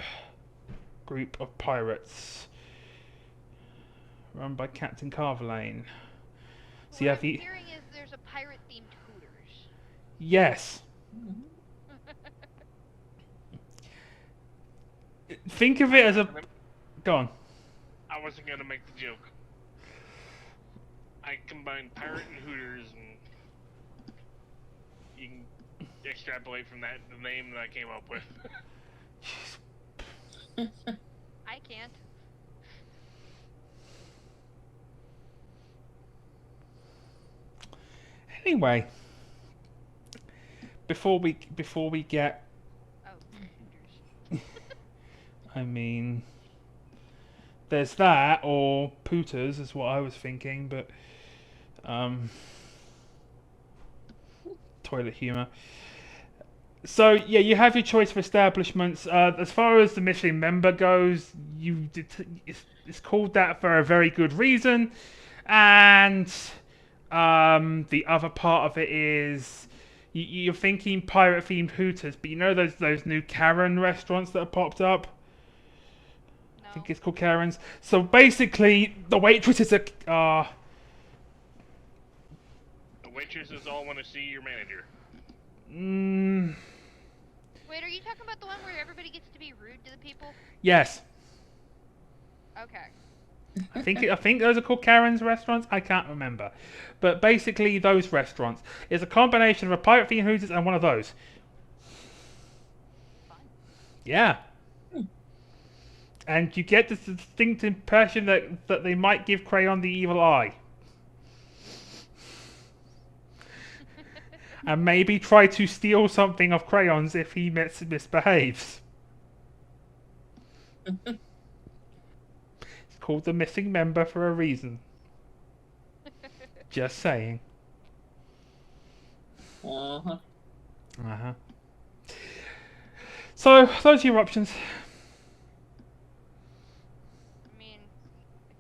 group of pirates, run by Captain Carverlane. So you have What I'm hearing is there's a pirate-themed Hooters. Yes. Think of it as a... Go on. I wasn't gonna make the joke. I combined pirate and Hooters, and you can extrapolate from that the name that I came up with. I can't. Anyway, before we get, Oh, Hooters. I mean, there's that or Pooters is what I was thinking, but toilet humor. So yeah, you have your choice of establishments. As far as the Michelin member goes, it's called that for a very good reason, and the other part of it is you're thinking pirate-themed Hooters, but you know those new Karen restaurants that have popped up. No. I think it's called Karen's. So basically, the waitresses are The waitresses all want to see your manager. Wait, are you talking about the one where everybody gets to be rude to the people? Yes. Okay. I think those are called Karen's restaurants. I can't remember, but basically those restaurants is a combination of a pirate-themed Hooters and one of those. Fun. Yeah. And you get this distinct impression that they might give Crayon the evil eye. And maybe try to steal something of Crayon's if he misbehaves. It's called the Missing Member for a reason. Just saying. Uh-huh. Uh-huh. So, those are your options. I mean,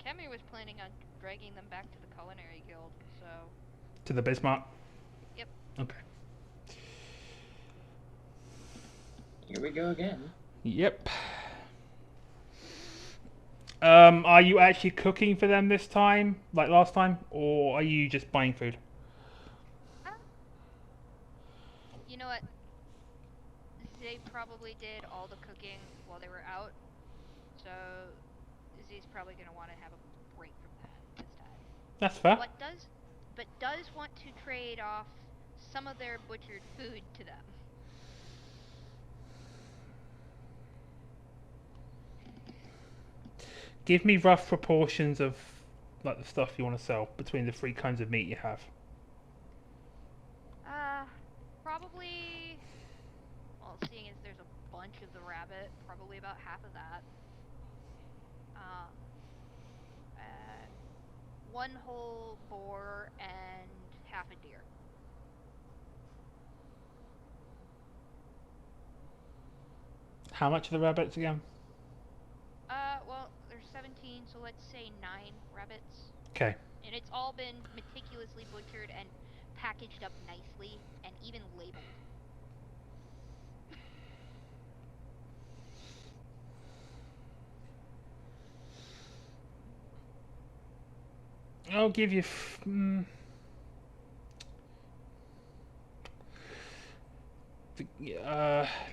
Kemi was planning on dragging them back to the Culinary Guild, so... To the Bismarck? Yep. Okay. Here we go again. Yep. Are you actually cooking for them this time, like last time, or are you just buying food? You know what? They probably did all the cooking while they were out, so Z's probably going to want to have a break from that this time. That's fair. But does want to trade off some of their butchered food to them. Give me rough proportions of like the stuff you want to sell between the three kinds of meat you have. Probably, well, seeing as there's a bunch of the rabbit, probably about half of that. One whole boar and half a deer. How much are the rabbits again? Well, there's 17, so let's say 9 rabbits. Okay. And it's all been meticulously butchered and packaged up nicely and even labeled. I'll give you.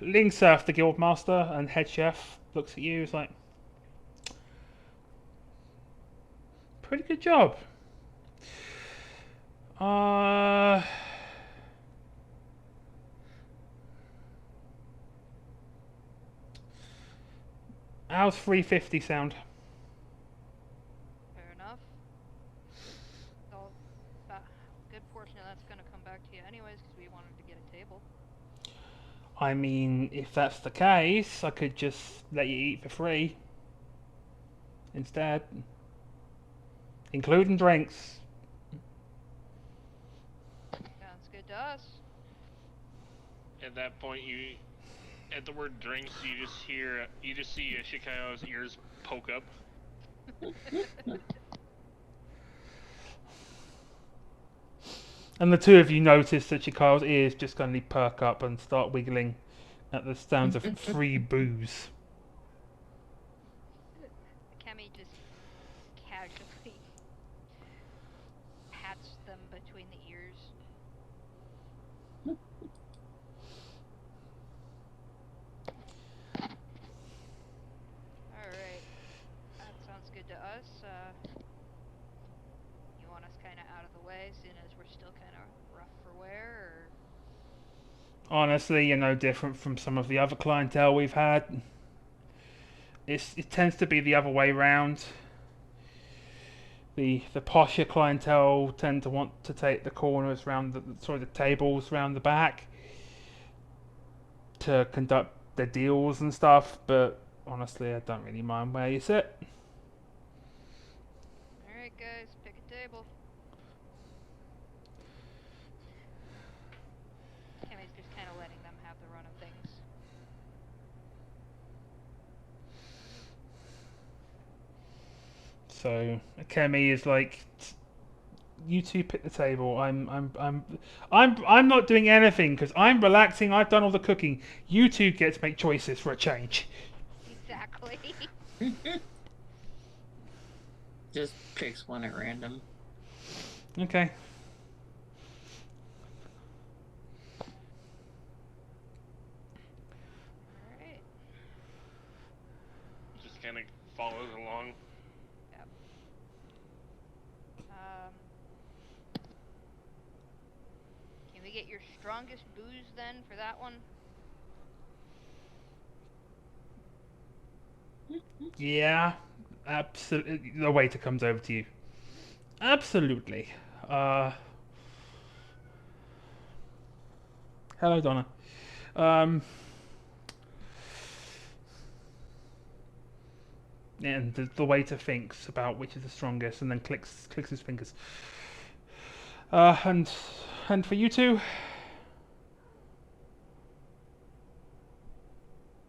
Limsa, the guild master and head chef, looks at you. Is like, pretty good job. How's 350 sound? Fair enough. good portion of that's gonna come back to you anyways, because we wanted to get a table. I mean, if that's the case, I could just let you eat for free instead, including drinks. Sounds good to us. At that point, at the word drinks, you just see Shikayo's ears poke up. And the two of you notice that Chikayo's ears just suddenly perk up and start wiggling at the sounds of free booze. Kemi just casually pats them between the ears. Alright. That sounds good to us. You want us kind of out of the way, seeing as we're still kind of rough for wear, or... Honestly, you're no different from some of the other clientele we've had. It tends to be the other way round. The posher clientele tend to want to take the corners round the tables round the back to conduct their deals and stuff, but honestly, I don't really mind where you sit. Alright guys, pick a table. Kemi's just kind of letting them have the run of things. So Kemi is like, you two pick the table. I'm not doing anything because I'm relaxing. I've done all the cooking. You two get to make choices for a change. Exactly. Just picks one at random. Okay. Alright. Just kind of follows along. Yep. Can we get your strongest booze then for that one? Yeah, absolutely. The waiter comes over to you. Absolutely. Hello, Donna. And the waiter thinks about which is the strongest, and then clicks his fingers. And for you two.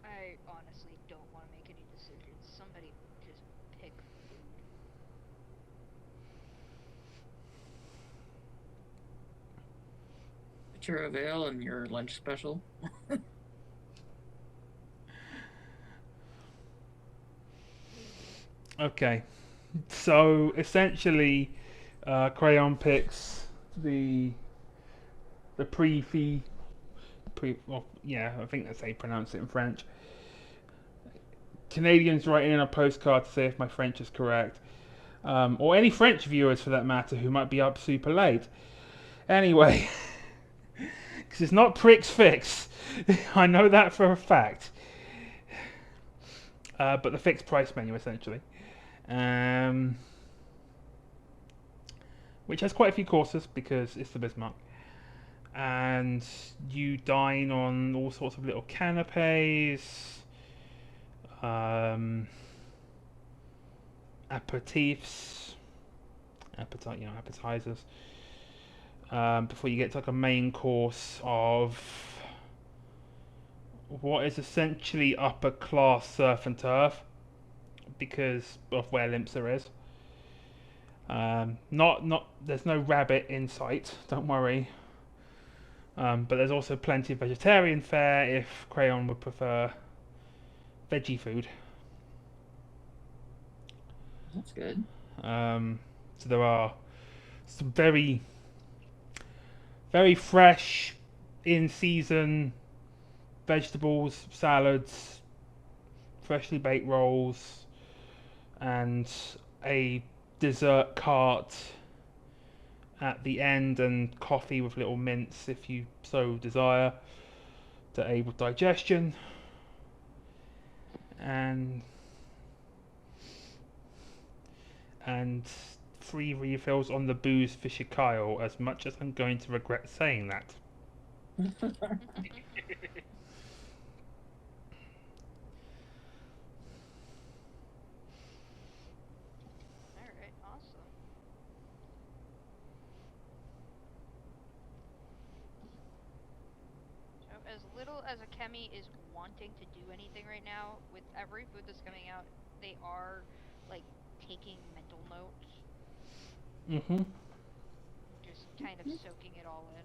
I honestly don't want to make any decisions. Somebody just pick food. Pitcher of ale and your lunch special. Okay, so essentially, Crayon picks the well, yeah, I think that's how you pronounce it in French. Canadians writing in a postcard to say if my French is correct, or any French viewers for that matter who might be up super late. Anyway, because it's not Pricks Fix, I know that for a fact. But the fixed price menu essentially. Which has quite a few courses because it's the Bismarck. And you dine on all sorts of little canapes, aperitifs, appetizers, before you get to like a main course of what is essentially upper class surf and turf because of where Limsa is. There's no rabbit in sight, don't worry. But there's also plenty of vegetarian fare if Crayon would prefer veggie food. That's good. So there are some very, very fresh, in season vegetables, salads, freshly baked rolls, and a dessert cart at the end, and coffee with little mints if you so desire to aid with digestion. And free refills on the booze for Shikyle, as much as I'm going to regret saying that. Alright, awesome. So as little as Akemi is wanting to do anything right now, with every food that's coming out, they are, like, taking mental notes. Mm-hmm. Just kind of soaking it all in.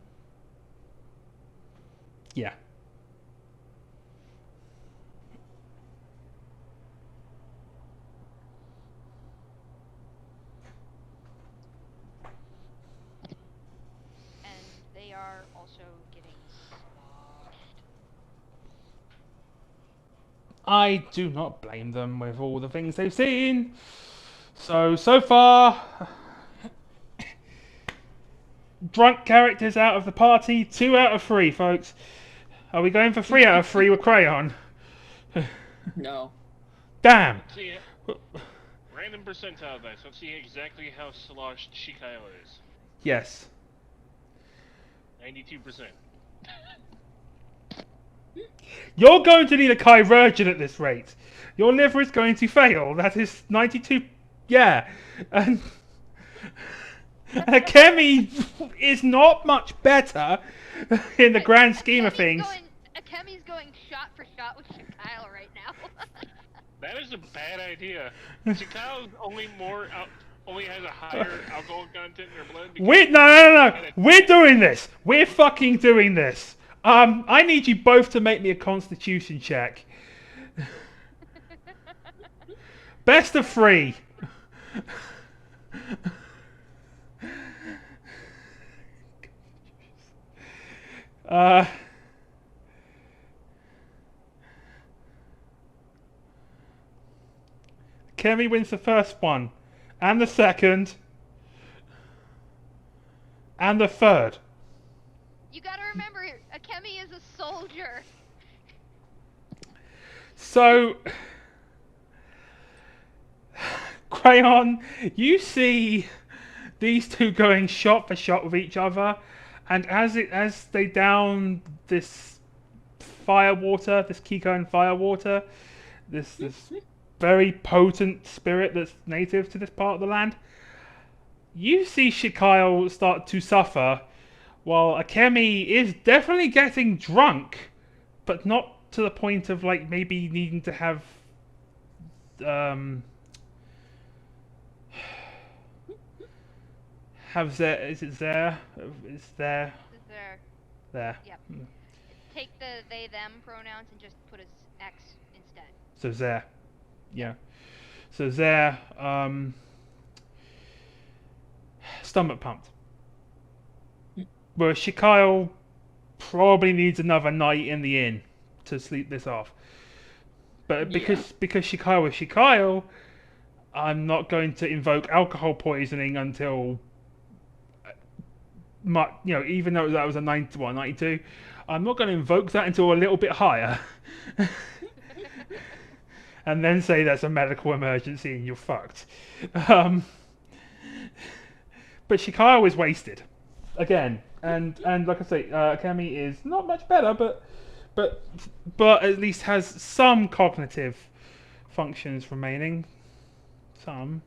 Yeah. And they are also getting sloshed. I do not blame them with all the things they've seen. So far, drunk characters out of the party, 2 out of 3, folks. Are we going for 3 out of 3 with Crayon? No. Damn. See, random percentile dice. Let's see exactly how sloshed Shikyle is. Yes. 92%. You're going to need a chirurgeon at this rate. Your liver is going to fail. That is 92. Yeah. And Akemi is not much better in the grand scheme of things. Akemi's going shot for shot with Shikyle right now. That is a bad idea. Shikyle only has a higher alcohol content in her blood. No. We're doing this. We're fucking doing this. I need you both to make me a constitution check. Best of 3. Kemi wins the first one, and the second, and the third. You gotta remember, Akemi is a soldier. So, Crayon, you see these two going shot for shot with each other, and as they down this firewater, this Kiko firewater, this very potent spirit that's native to this part of the land, you see Shikyle start to suffer, while Akemi is definitely getting drunk, but not to the point of like maybe needing to have there. Is it there? Is there? There. Yep. Take the they them pronouns and just put a X instead. So there. Yeah. So there. Stomach pumped. Whereas Shikyle probably needs another night in the inn to sleep this off. But because Shikyle is Shikyle, I'm not going to invoke alcohol poisoning until even though that was a 92, I'm not going to invoke that until a little bit higher. And then say that's a medical emergency and you're fucked. But Shikyle is wasted. Again. And like I say, Akemi is not much better, but at least has some cognitive functions remaining. Some.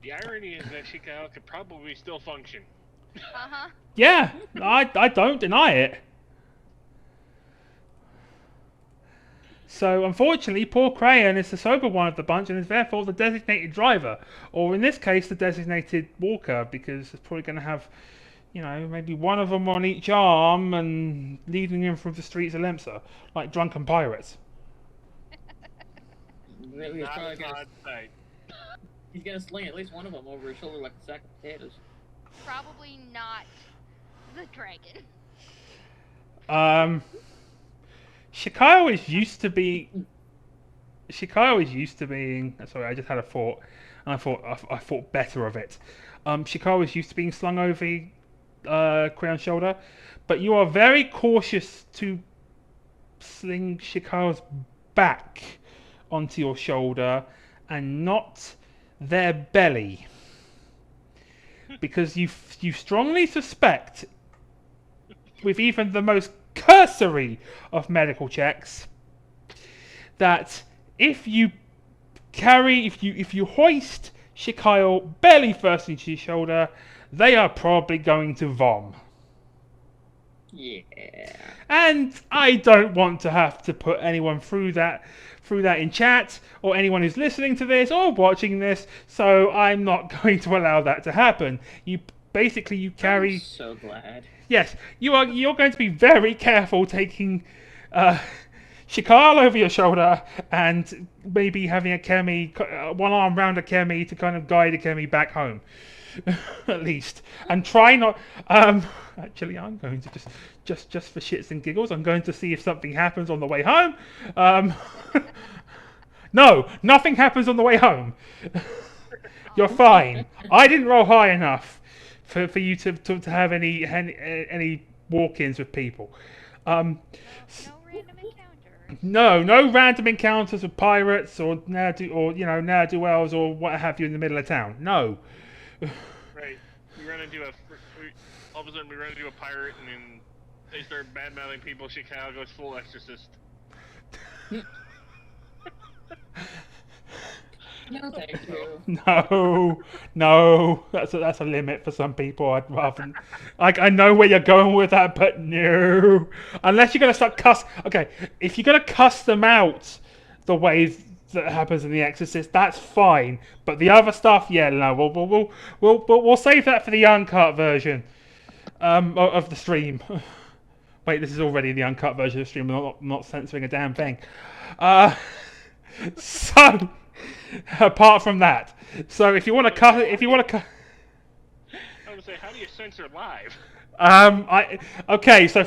The irony is that Shikyle could probably still function. Uh-huh. Yeah, I don't deny it. So, unfortunately, poor Crayon is the sober one of the bunch and is therefore the designated driver. Or in this case, the designated walker, because it's probably going to have, maybe one of them on each arm and leading him through the streets of Limsa, like drunken pirates. He's Not an odd sight. He's gonna sling at least one of them over his shoulder like a sack of potatoes. Probably not the dragon. Shikyle is used to being. Sorry, I just had a thought, and I thought better of it. Shikyle is used to being slung over Crayon's shoulder, but you are very cautious to sling Shikyle's back onto your shoulder and not their belly. because you strongly suspect, with even the most cursory of medical checks, that if you hoist Shikyle belly first into your shoulder, they are probably going to vom. Yeah. And I don't want to have to put anyone through that in chat, or anyone who's listening to this or watching this, so I'm not going to allow that to happen. You carry. I'm so glad. Yes, you're going to be very careful taking Shikal over your shoulder and maybe having a Kemi, one arm round a Kemi to kind of guide a Kemi back home. At least. And try not actually I'm going to just for shits and giggles, I'm going to see if something happens on the way home. No, nothing happens on the way home. You're fine. I didn't roll high enough for you to have any walk-ins with people. No random encounters. No random encounters with pirates or ne'er-do-wells or what have you in the middle of town. No. Right. We run into all of a sudden we run into a pirate and then they start bad-mouthing people. Chicago goes full exorcist. No, thank you. No, that's a limit for some people. I'd rather. I know where you're going with that, but no. Unless you're gonna start Okay, if you're gonna cuss them out the way that happens in The Exorcist, that's fine. But the other stuff, yeah, no. We'll save that for the uncut version of the stream. Wait, this is already the uncut version of the stream. I'm not censoring a damn thing. So. Apart from that, so if you want to cut, I would say, how do you censor live? Okay, so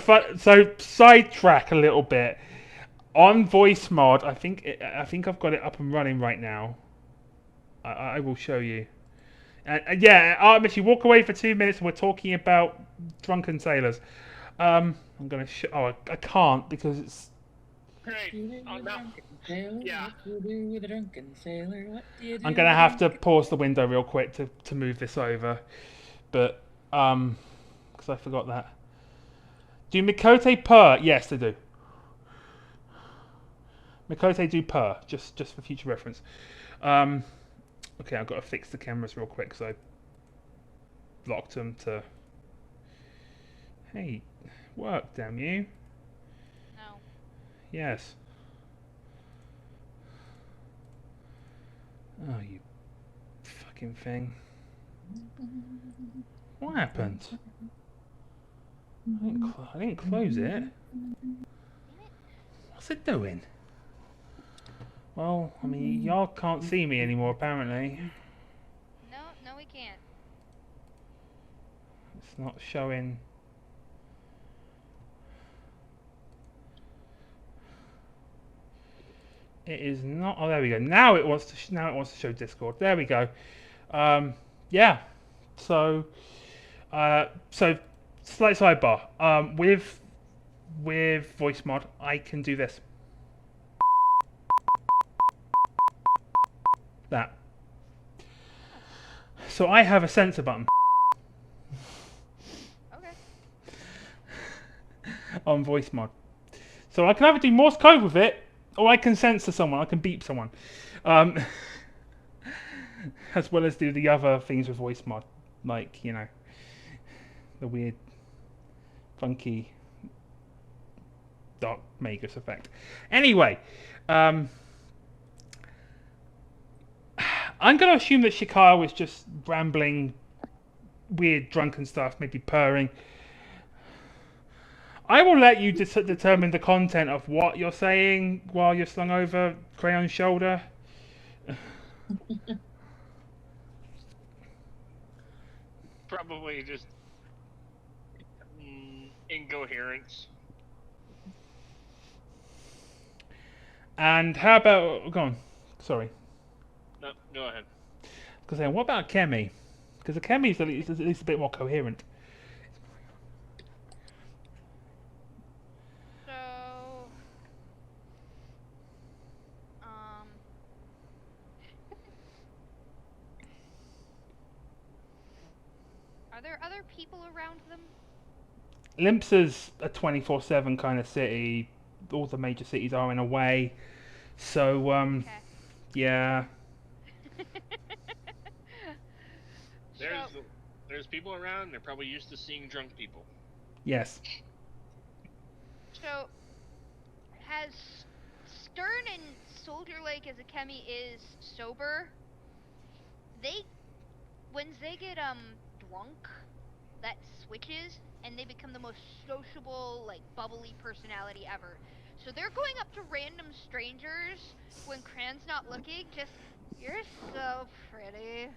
sidetrack a little bit on voice mod. I think I've got it up and running right now. I will show you. And yeah, Artemis, you walk away for 2 minutes and we're talking about drunken sailors. I'm gonna I can't because it's. Great. Oh, no. Yeah. I'm gonna have to pause the window real quick to move this over, but because I forgot that. Do Mikote purr? Yes, they do. Mikote do purr, just for future reference. Okay, I've got to fix the cameras real quick because I locked them to. Hey, work, damn you. No. Yes. Oh, you fucking thing. What happened? I didn't close it. What's it doing? Well, I mean, y'all can't see me anymore, apparently. No, we can't. It's not showing. It is not. Oh, there we go. Now it wants to. Now it wants to show Discord. There we go. Yeah. So slight sidebar. With voice mod, I can do this. That. So I have a sensor button. Okay. On voice mod. So I can either do Morse code with it, or I can censor someone. I can beep someone. As well as do the other things with voice mod. Like, you know, the weird, funky, dark Magus effect. Anyway, I'm going to assume that Shikar was just rambling, weird, drunken stuff, maybe purring. I will let you determine the content of what you're saying while you're slung over Crayon's shoulder. Probably just incoherence. And how about... Go on. Sorry. No, go ahead. Because what about Kemi? Because the Kemi is at least a bit more coherent. So, Are there other people around them? Limsa's a 24/7 kind of city. All the major cities are in a way. So, Okay. yeah. There's people around. They're probably used to seeing drunk people. Yes. So, as stern and soldier-like as Akemi is sober, when they get drunk, that switches and they become the most sociable, like bubbly personality ever. So they're going up to random strangers when Cran's not looking, just, "You're so pretty.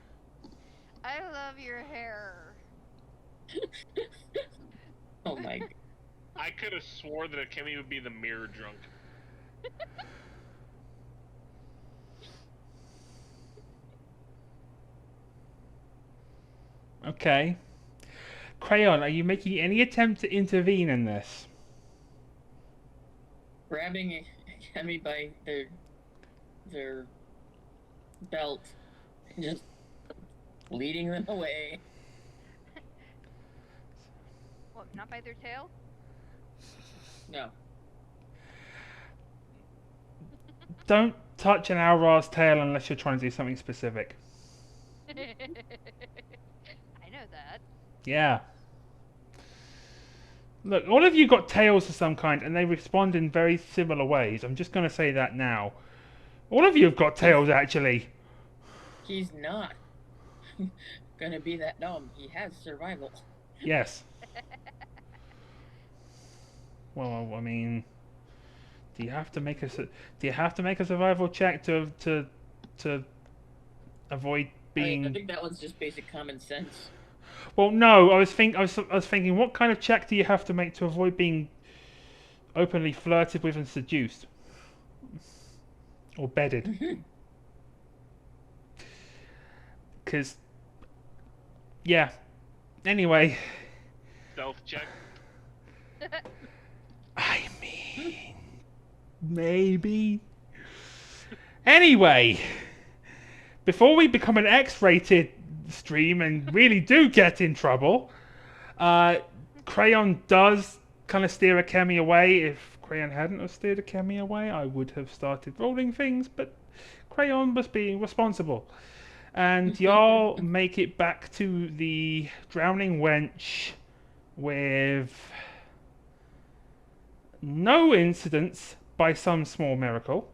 I love your hair." Oh my god. I could have swore that Akemi would be the mirror drunk. Okay. Crayon, are you making any attempt to intervene in this? Grabbing Akemi by their belt and just leading them away. What, not by their tail? No. Don't touch an Alra's tail unless you're trying to do something specific. I know that. Yeah. Look, all of you got tails of some kind, and they respond in very similar ways. I'm just going to say that now. All of you have got tails, actually. He's not gonna be that dumb. He has survival. Yes. Well, I mean, do you have to make a survival check to avoid being? I think that one's just basic common sense. Well, no. I was thinking, what kind of check do you have to make to avoid being openly flirted with and seduced, or bedded? Because, yeah. Anyway. Stealth check. I mean, maybe. Anyway, before we become an X-rated stream and really do get in trouble, Crayon does kind of steer Akemi away. If Crayon hadn't have steered Akemi away, I would have started rolling things, but Crayon was being responsible. And y'all make it back to the drowning wench with no incidents by some small miracle.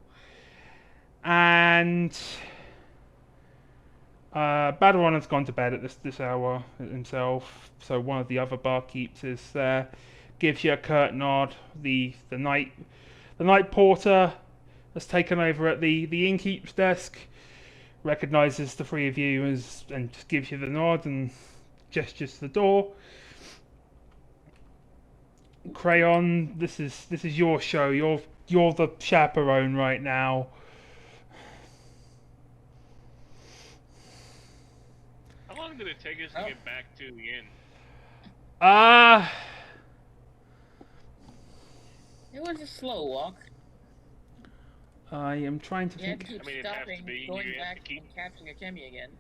And Badron has gone to bed at this hour himself, so one of the other barkeeps is there. Gives you a curt nod. The night porter has taken over at the innkeep's desk, recognizes the three of you and just gives you the nod and gestures to the door. Crayon, this is your show. You're the chaperone right now. How long did it take us to get back to the inn? It was a slow walk. I am trying to You had to think. keep I mean, it has to stopping, be. going You have back, to keep- and capturing Akemi again.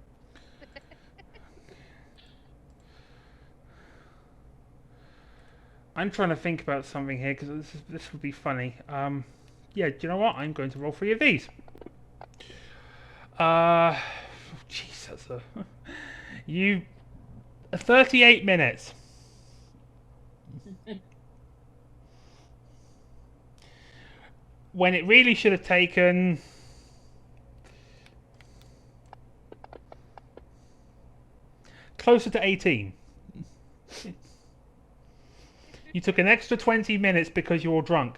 I'm trying to think about something here because this would be funny. Yeah, do you know what? I'm going to roll 3 of these. Jeez, that's a 38 minutes. When it really should have taken closer to 18. You took an extra 20 minutes because you're all drunk.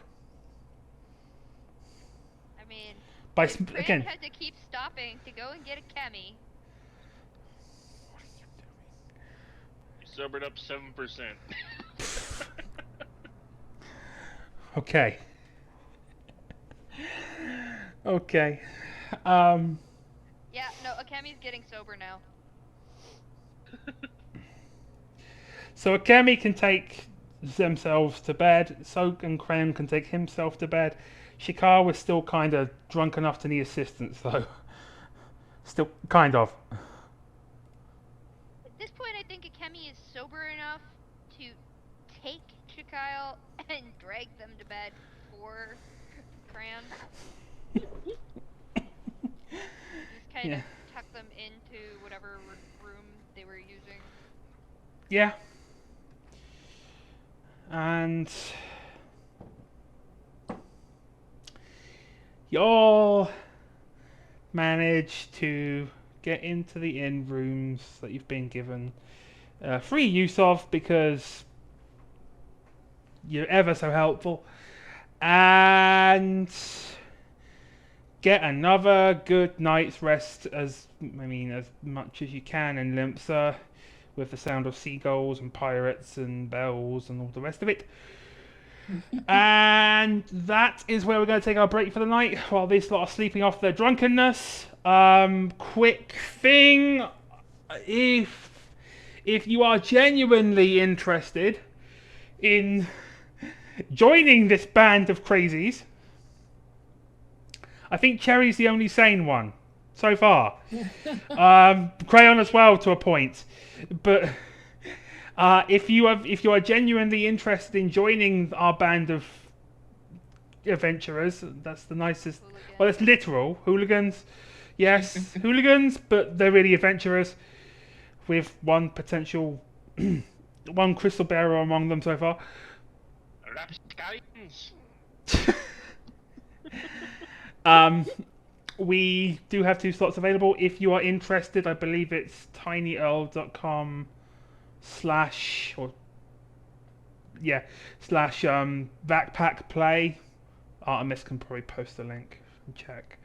I mean, By Fran again, had to keep stopping to go and get a Kemi. You sobered up 7%. okay. Okay. Yeah, no, Akemi's getting sober now. So Akemi can take themselves to bed. Soak and Crayon can take himself to bed. Shikar was still kind of drunk enough to need assistance, though. Still kind of. At this point, I think think Akemi is sober enough to take Chikyle and drag them to bed for Cran. Just kind of tuck them into whatever room they were using. Yeah. And y'all manage to get into the inn rooms that you've been given free use of because you're ever so helpful, and get another good night's rest as much as you can in Limsa, with the sound of seagulls and pirates and bells and all the rest of it. And that is where we're going to take our break for the night while these lot are sleeping off their drunkenness. Quick thing, if you are genuinely interested in joining this band of crazies, I think Cherry's the only sane one so far. Crayon as well to a point, but if you are genuinely interested in joining our band of adventurers, that's the nicest. Hooligans. Well, it's literal hooligans. Yes, hooligans, but they're really adventurers with one potential, one crystal bearer among them so far. Rapscallions. We do have 2 slots available. If you are interested, I believe it's tinyearl.com / backpack play. Artemis can probably post a link and check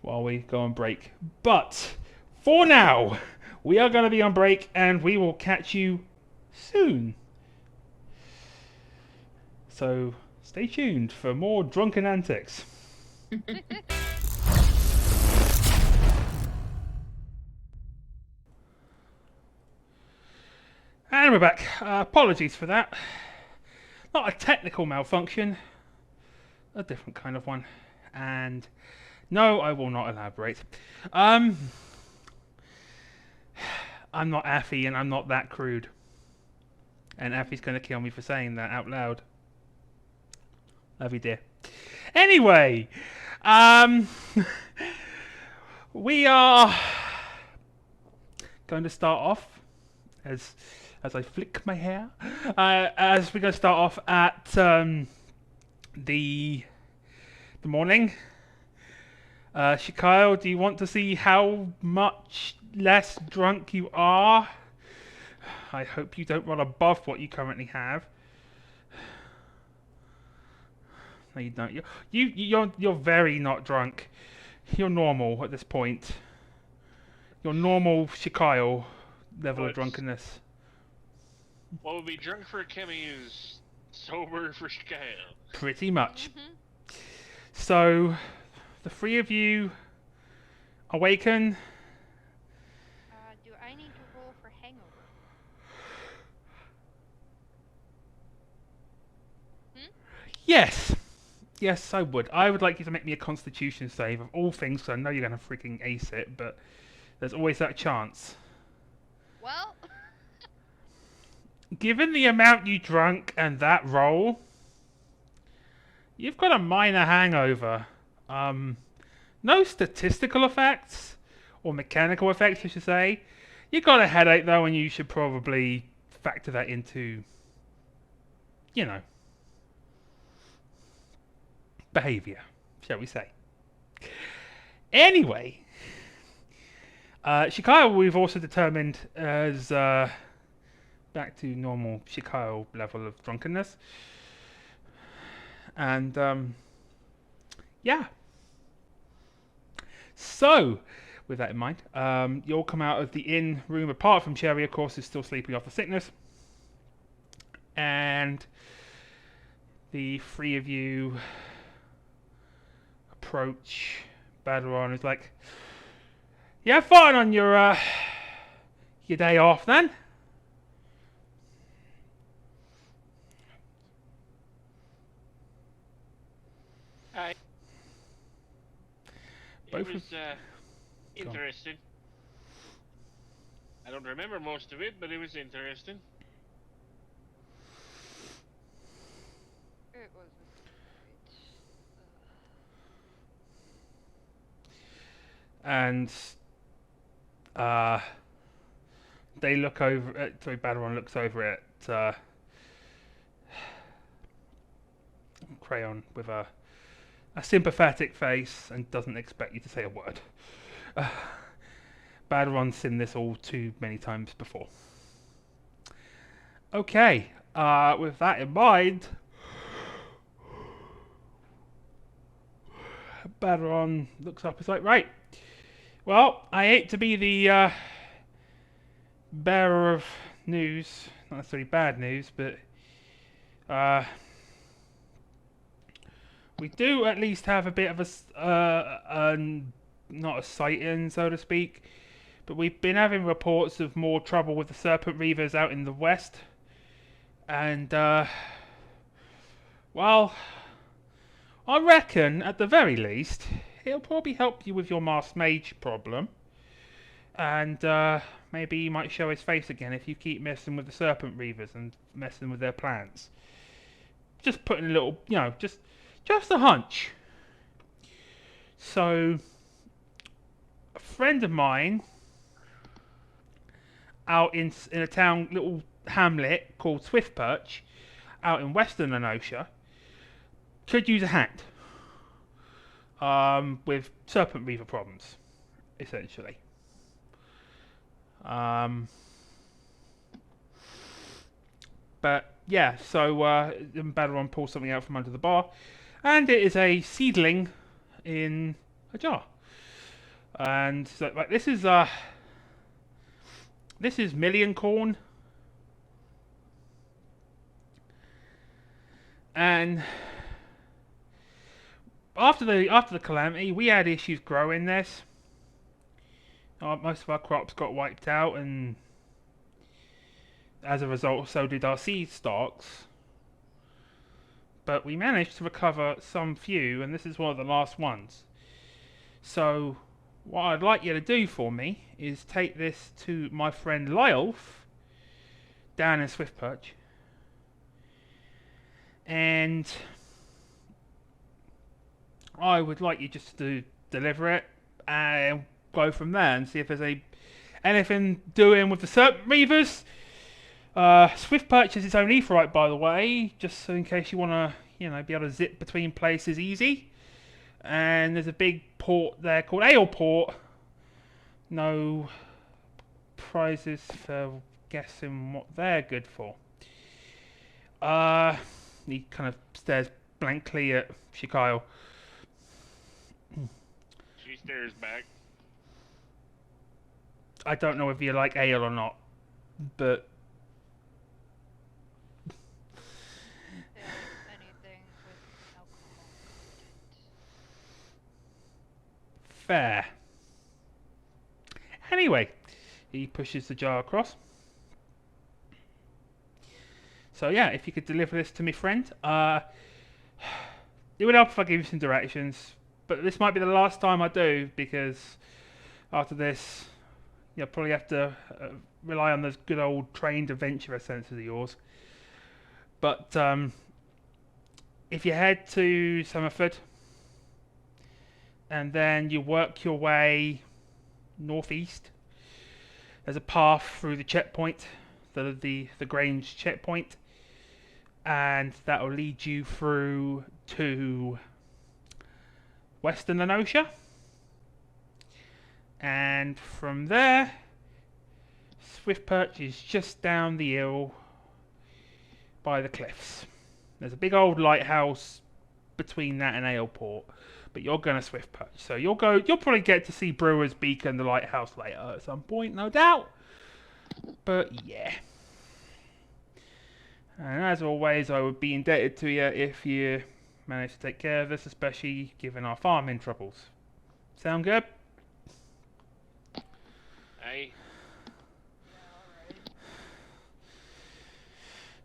while we go on break. But for now, we are going to be on break and we will catch you soon. So stay tuned for more drunken antics. And we're back. Apologies for that. Not a technical malfunction, a different kind of one. And no, I will not elaborate. I'm not Affy, and I'm not that crude. And Affy's going to kill me for saying that out loud. Love you, dear. Anyway, we are going to start off as I flick my hair. As we're going to start off at the morning. Shikyle, do you want to see how much less drunk you are? I hope you don't run above what you currently have. No, you don't. You're very not drunk. You're normal at this point. You're normal Shikyle level of drunkenness. What would be drunk for Kemi is sober for Shikyle. Pretty much. Mm-hmm. So, the 3 of you awaken. Do I need to roll for hangover? Yes. Yes, I would. I would like you to make me a constitution save of all things, because I know you're going to freaking ace it, but there's always that chance. Well, Given the amount you drank and that roll, you've got a minor hangover. No statistical effects, or mechanical effects, I should say. You got a headache though, and you should probably factor that into, behavior, shall we say. Anyway, Shikyle we've also determined as back to normal Shikyle level of drunkenness. And yeah. So, with that in mind, you'll come out of the inn room, apart from Cherry, of course, who's still sleeping off the sickness. And the 3 of you approach Badron, who's like, "You have fun on your day off, then?" It was interesting. I don't remember most of it, but it was interesting. It was And they look over at, sorry, Badron looks over at Crayon with a sympathetic face and doesn't expect you to say a word. Badron's seen this all too many times before. Okay, with that in mind, Badron looks up. It's like, right. Well, I hate to be the bearer of news, not necessarily bad news, but we do at least have a bit of not a sighting, so to speak, but we've been having reports of more trouble with the Serpent Reavers out in the west, and well, I reckon at the very least it'll probably help you with your Masked Mage problem, and maybe he might show his face again if you keep messing with the Serpent Reavers and messing with their plans. Just putting a little, just a hunch. So, a friend of mine out in a town, little hamlet called Swiftperch, out in western Lenosha, could use a hand with Serpent Reaver problems, essentially. But yeah, so Badron pulls something out from under the bar, and it is a seedling in a jar. And so, like, this is million corn, and after the calamity, we had issues growing this. Most of our crops got wiped out, and as a result, so did our seed stocks. But we managed to recover some few, and this is one of the last ones. So, what I'd like you to do for me is take this to my friend Lyolf down in Swiftperch, and I would like you just to deliver it and go from there and see if there's anything doing with the Serpent Reavers. Swiftperch is its own etherite, by the way, just so in case you want to, be able to zip between places easy. And there's a big port there called Aleport. No prizes for guessing what they're good for. He kind of stares blankly at Shikyle. She stares back. I don't know if you like ale or not, but anything with alcohol content. fair. Anyway, he pushes the jar across. So yeah, if you could deliver this to me friend, it would help if I give you some directions. But this might be the last time I do, because after this, you'll probably have to rely on those good old trained adventurer senses of yours. But if you head to Summerford, and then you work your way northeast, there's a path through the checkpoint, the Grange checkpoint, and that will lead you through to Western Lenosha, and from there, Swiftperch is just down the hill by the cliffs. There's a big old lighthouse between that and Aleport, but you're going to Swiftperch, so you'll probably get to see Brewer's Beacon, the lighthouse, later at some point, no doubt. But yeah. And as always, I would be indebted to you if you manage to take care of this, especially given our farming troubles. Sound good? Aye.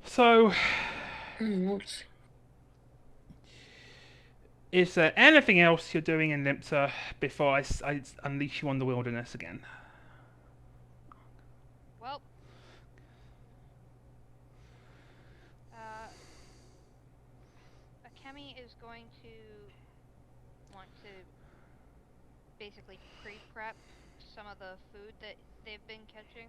So, is there anything else you're doing in Limsa before I unleash you on the wilderness again? Kemi is going to want to basically pre-prep some of the food that they've been catching.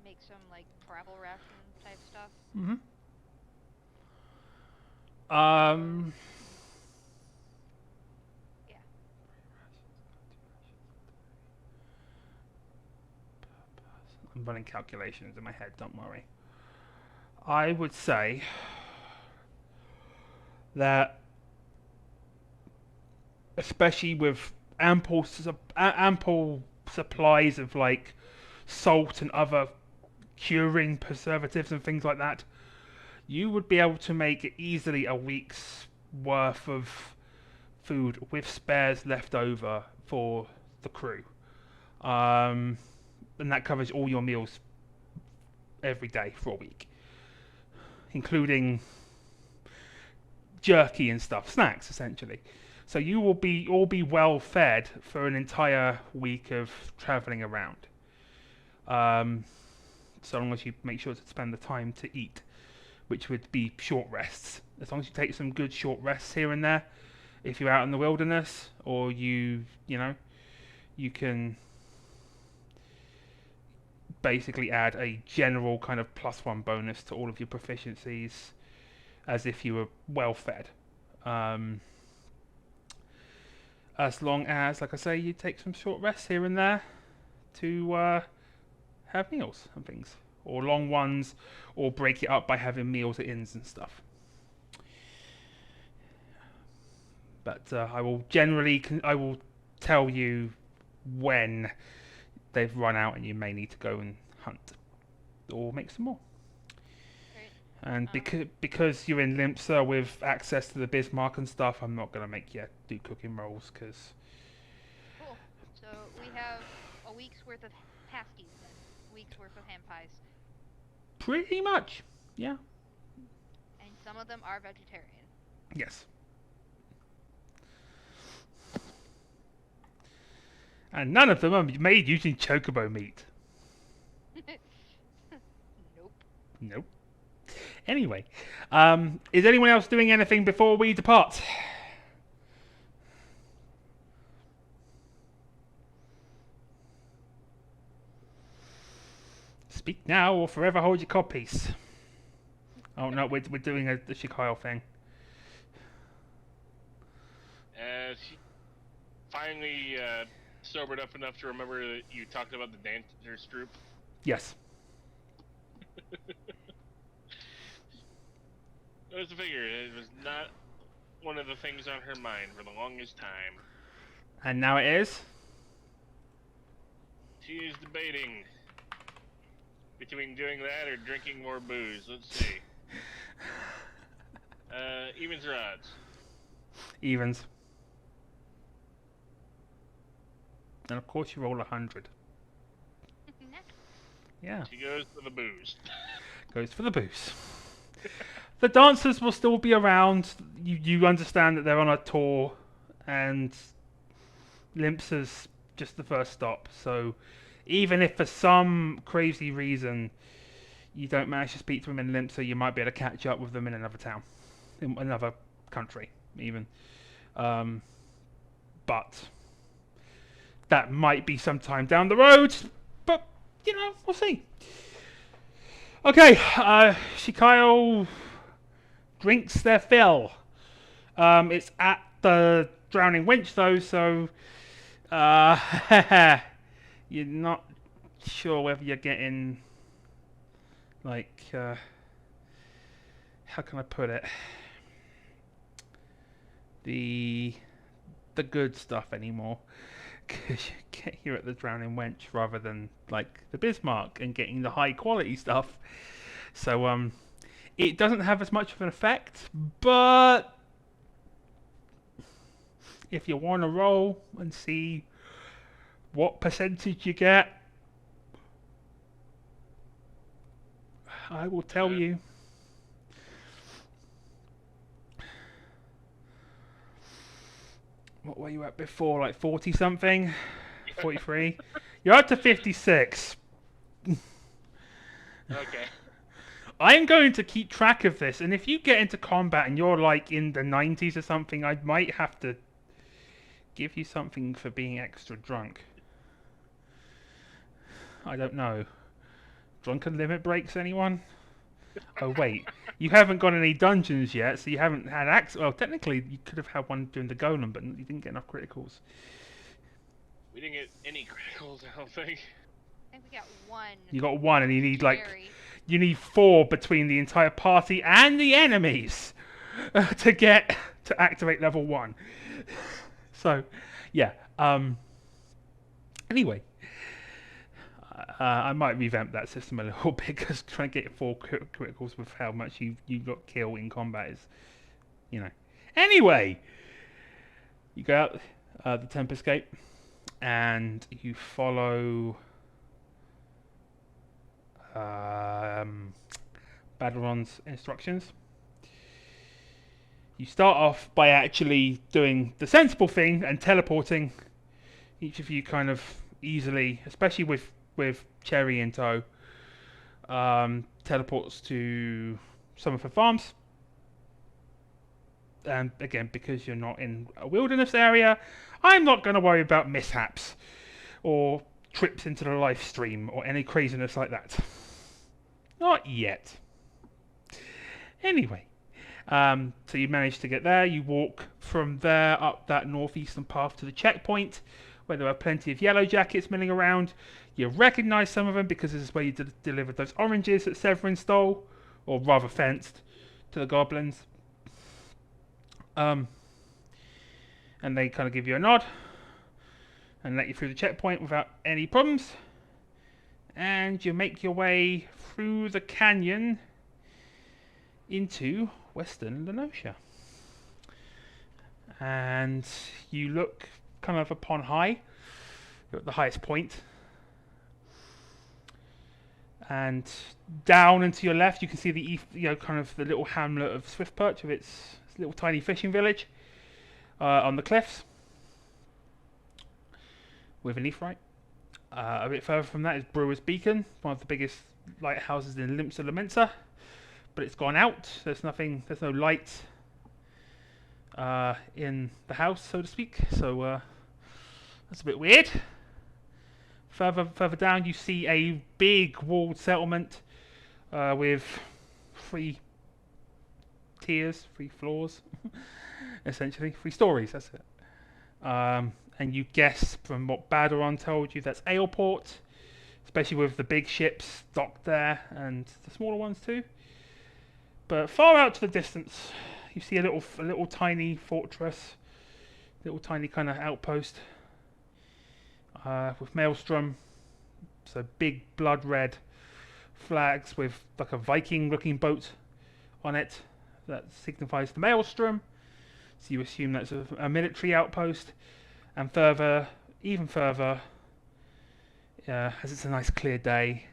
Make some like travel ration type stuff. Mm-hmm. Yeah. I'm running calculations in my head, don't worry. I would say that, especially with ample supplies of like salt and other curing preservatives and things like that, you would be able to make easily a week's worth of food with spares left over for the crew. And that covers all your meals every day for a week, including jerky and stuff, snacks essentially. So you will be all be well fed for an entire week of traveling around. So long as you make sure to spend the time to eat, which would be short rests. As long as you take some good short rests here and there, if you're out in the wilderness, or you can basically add a general kind of +1 bonus to all of your proficiencies, as if you were well fed. As long as, like I say, you take some short rests here and there to have meals and things, or long ones, or break it up by having meals at inns and stuff. But I will tell you when they've run out and you may need to go and hunt or make some more. Great. And because you're in Limsa with access to the Bismarck and stuff, I'm not going to make you do cooking rolls, because... Cool. So we have a week's worth of pasties then. A week's worth of ham pies. Pretty much, yeah. And some of them are vegetarian. Yes. And none of them are made using chocobo meat. Nope. Nope. Anyway, is anyone else doing anything before we depart? Speak now or forever hold your codpiece. Oh no, we're doing the Shikyle thing. She finally sobered up enough to remember that you talked about the dancers troupe. Yes. It was a figure. It was not one of the things on her mind for the longest time. And now it is? She is debating between doing that or drinking more booze. Let's see. Evens or odds? Evens. And of course you roll 100. Yeah. She goes for the booze. Goes for the booze. The dancers will still be around. You understand that they're on a tour, and Limsa's just the first stop. So even if for some crazy reason you don't manage to speak to them in Limsa, you might be able to catch up with them in another town, in another country even. But that might be sometime down the road. But, we'll see. Okay, Shikyle drinks their fill. It's at the Drowning Winch though, so you're not sure whether you're getting, like, how can I put it? The good stuff anymore. Because you get here at the Drowning Wench rather than like the Bismarck and getting the high quality stuff. So it doesn't have as much of an effect, but if you want to roll and see what percentage you get, I will tell you. What were you at before? Like 40 something? 43? You're up to 56. Okay. I'm going to keep track of this, and if you get into combat and you're like in the 90s or something, I might have to give you something for being extra drunk. I don't know. Drunken limit breaks, anyone? Oh wait, you haven't got any dungeons yet, so you haven't had access. Well, technically, you could have had one during the golem, but you didn't get enough criticals. We didn't get any criticals, I don't think. I think we got one. You got one, and you need like Jerry. you need 4 between the entire party and the enemies to activate level 1. So, yeah. Anyway. I might revamp that system a little bit because trying to get 4 criticals with how much you got kill in combat is, you know. Anyway, you go out the Tempest Gate and you follow Baderon's instructions. You start off by actually doing the sensible thing and teleporting. Each of you kind of easily, especially with Cherry in tow, teleports to some of her farms. And again, because you're not in a wilderness area, I'm not going to worry about mishaps or trips into the live stream or any craziness like that. Not yet. Anyway, so you manage to get there. You walk from there up that northeastern path to the checkpoint, where there are plenty of yellow jackets milling around. You recognise some of them because this is where you delivered those oranges that Severin stole, or rather fenced, to the goblins. And they kind of give you a nod and let you through the checkpoint without any problems. And you make your way through the canyon into Western Lenosha. And you look kind of upon high, you're at the highest point. And down and to your left, you can see the kind of the little hamlet of Swiftperch with its little tiny fishing village on the cliffs with an Ephraim. A bit further from that is Brewer's Beacon, one of the biggest lighthouses in Limsa Lominsa, but it's gone out. There's no light in the house, so to speak. So that's a bit weird. Further down, you see a big walled settlement with 3 tiers, 3 floors, essentially 3 stories. That's it. And you guess from what Baderon told you, that's Aleport, especially with the big ships docked there and the smaller ones too. But far out to the distance, you see a little tiny fortress, little tiny kind of outpost. With Maelstrom, so big blood red flags with like a Viking looking boat on it that signifies the Maelstrom, so you assume that's a military outpost. And even further, as it's a nice clear day,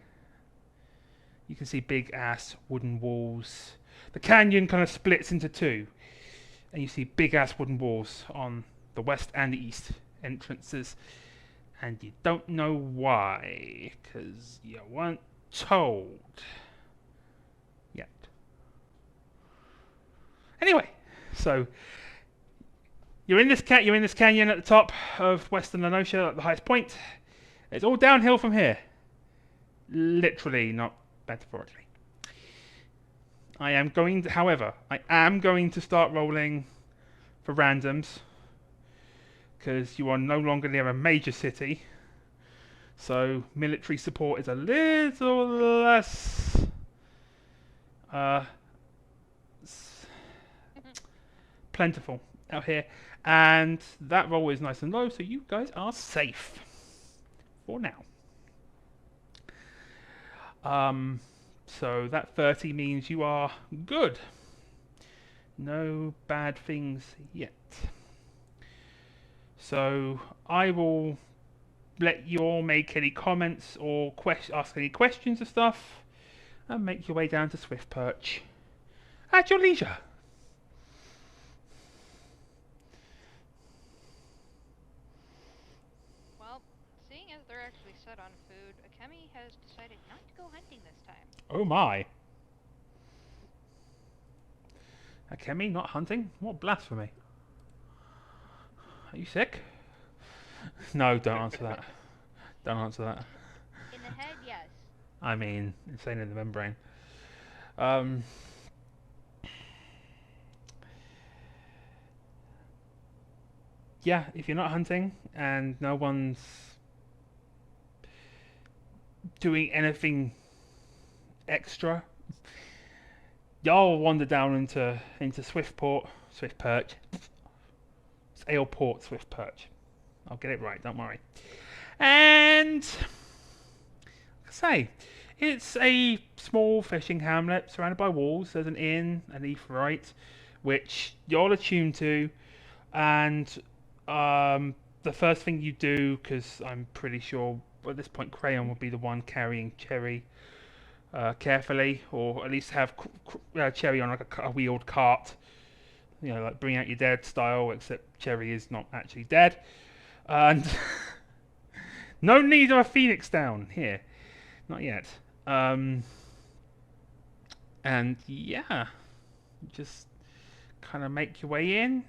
you can see big ass wooden walls. The canyon kind of splits into 2, and you see big ass wooden walls on the west and the east entrances. And you don't know why, because you weren't told yet. Anyway, so you're in this canyon at the top of Western Lenosha at the highest point. It's all downhill from here. Literally, not metaphorically. However, I am going to start rolling for randoms, because you are no longer near a major city, so military support is a little less plentiful out here, and that roll is nice and low, so you guys are safe for now. So that 30 means you are good. No bad things yet. So I will let you all make any comments or ask any questions and stuff, and make your way down to Swiftperch at your leisure. Well, seeing as they're actually set on food, Akemi has decided not to go hunting this time. Oh my. A chemi not hunting? What blasphemy. Are you sick? No, don't answer that. Don't answer that. In the head, yes. I mean, insane in the membrane. Yeah, if you're not hunting and no one's doing anything extra, y'all wander down into Swiftperch. It's Aleport Swiftperch. I'll get it right, don't worry. And like I say, it's a small fishing hamlet surrounded by walls. There's an inn, an Aetheryte, which you're attuned to, and the first thing you do, because I'm pretty sure at this point Crayon will be the one carrying Cherry carefully, or at least have Cherry on like a wheeled cart, you know, like Bring Out Your Dead style, except Cherry is not actually dead. And no need of a Phoenix down here, not yet. And yeah, just kind of make your way in,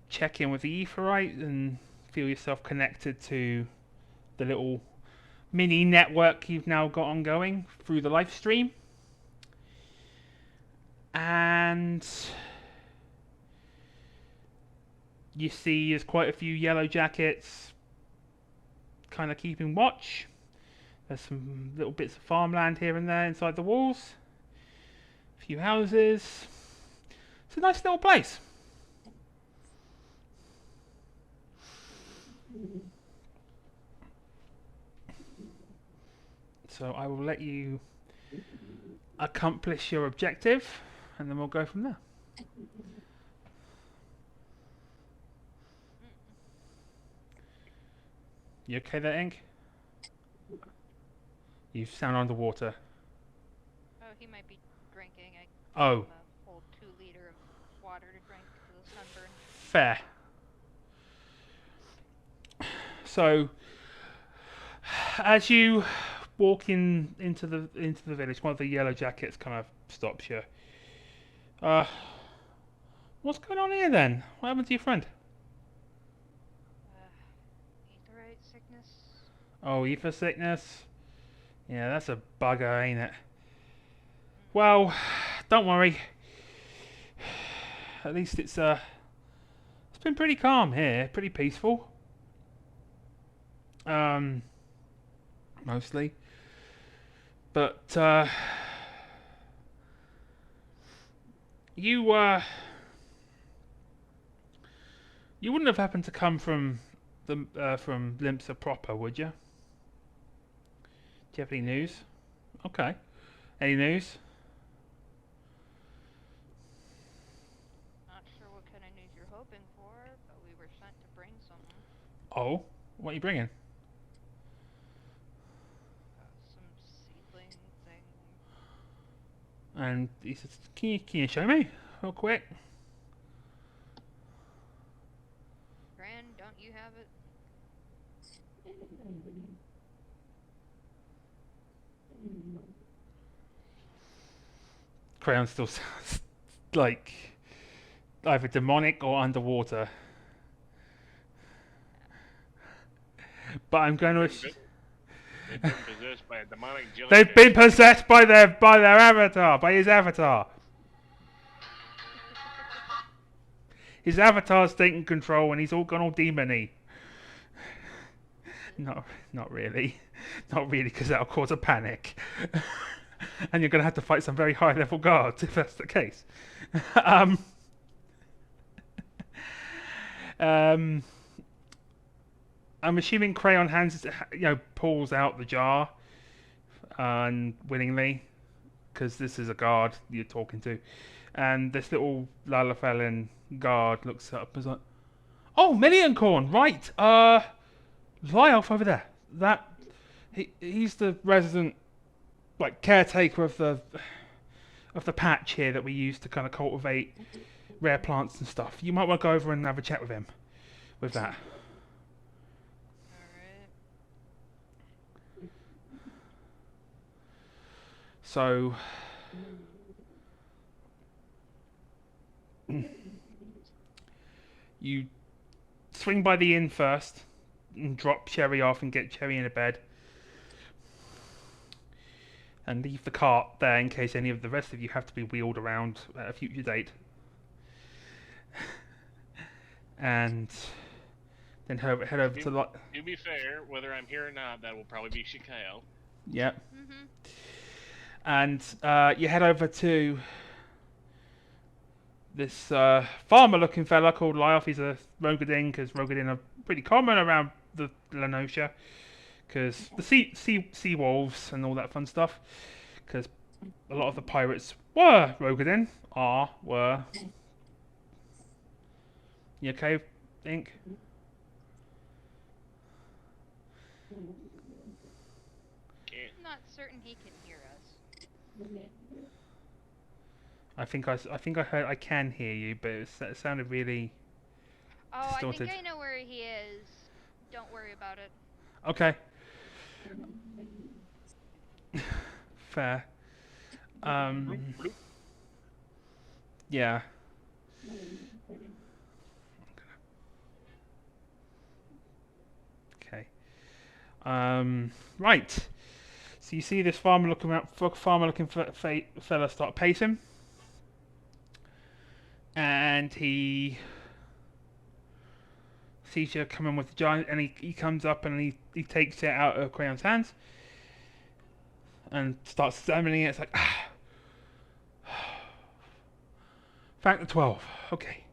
check in with the Aetheryte, and feel yourself connected to the little mini network you've now got ongoing through the live stream. And you see there's quite a few yellow jackets kind of keeping watch. There's some little bits of farmland here and there inside the walls. A few houses. It's a nice little place. So I will let you accomplish your objective, and then we'll go from there. You okay there, Ink? You sound underwater. Oh, he might be drinking. Oh. Gave him a whole 2 liter of water to drink for the sunburn. Fair. So, as you walk into the village, one of the yellow jackets kind of stops you. What's going on here then? What happened to your friend? Aetheryte sickness. Oh, ether sickness. Yeah, that's a bugger, ain't it? Well, don't worry. At least it's been pretty calm here, pretty peaceful. Mostly. But you wouldn't have happened to come from Limsa proper, would you? Do you have any news? Okay. Any news? Not sure what kind of news you're hoping for, but we were sent to bring something. Oh, what are you bringing? Some seedling thing. And he says, can you show me real quick? Gran, don't you have it? Crayon still sounds like either demonic or underwater. But I'm going to... They've been possessed by a demonic jellyfish. They've been possessed by their avatar, by his avatar. His avatar's taking control and he's all gone all demon-y. No, not really. Not really, because that'll cause a panic. And you're going to have to fight some very high-level guards if that's the case. I'm assuming Crayon pulls out the jar willingly, because this is a guard you're talking to, and this little Lalafellin guard looks up and is like, "Oh, Million Corn, right? Lyof over there. He's the resident, like, caretaker of the patch here that we use to kind of cultivate rare plants and stuff. You might want to go over and have a chat with him with that." Alright. So You swing by the inn first and drop Cherry off and get Cherry in a bed. And leave the cart there in case any of the rest of you have to be wheeled around at a future date. And then head over to the... To be fair, whether I'm here or not, that will probably be Shikao. Yep. Mhm. And you head over to this farmer-looking fella called Lyoff. He's a Rogadin, because Rogadin are pretty common around the Lenosha. Because the sea wolves and all that fun stuff. Because a lot of the pirates were Rogadin. Were. You okay, Ink? I'm not certain he can hear us. I think I heard. I can hear you, but it sounded really Oh, distorted. I think I know where he is. Don't worry about it. Okay. Fair. Yeah. Okay. Right. So you see this farmer-looking fella start pacing, and he sees you coming with the giant, and he comes up and he takes it out of Crayon's hands and starts examining it. It's like, Factor 12. Okay.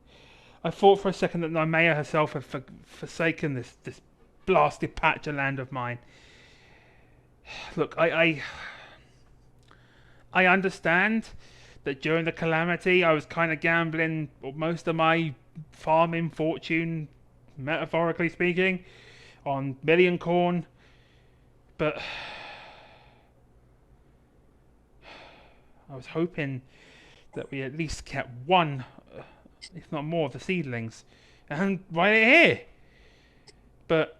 I thought for a second that Nymea herself had forsaken this blasted patch of land of mine. Look, I understand that during the calamity I was kind of gambling most of my farming fortune, metaphorically speaking, on million corn, but I was hoping that we at least kept one, if not more, of the seedlings, and right here. But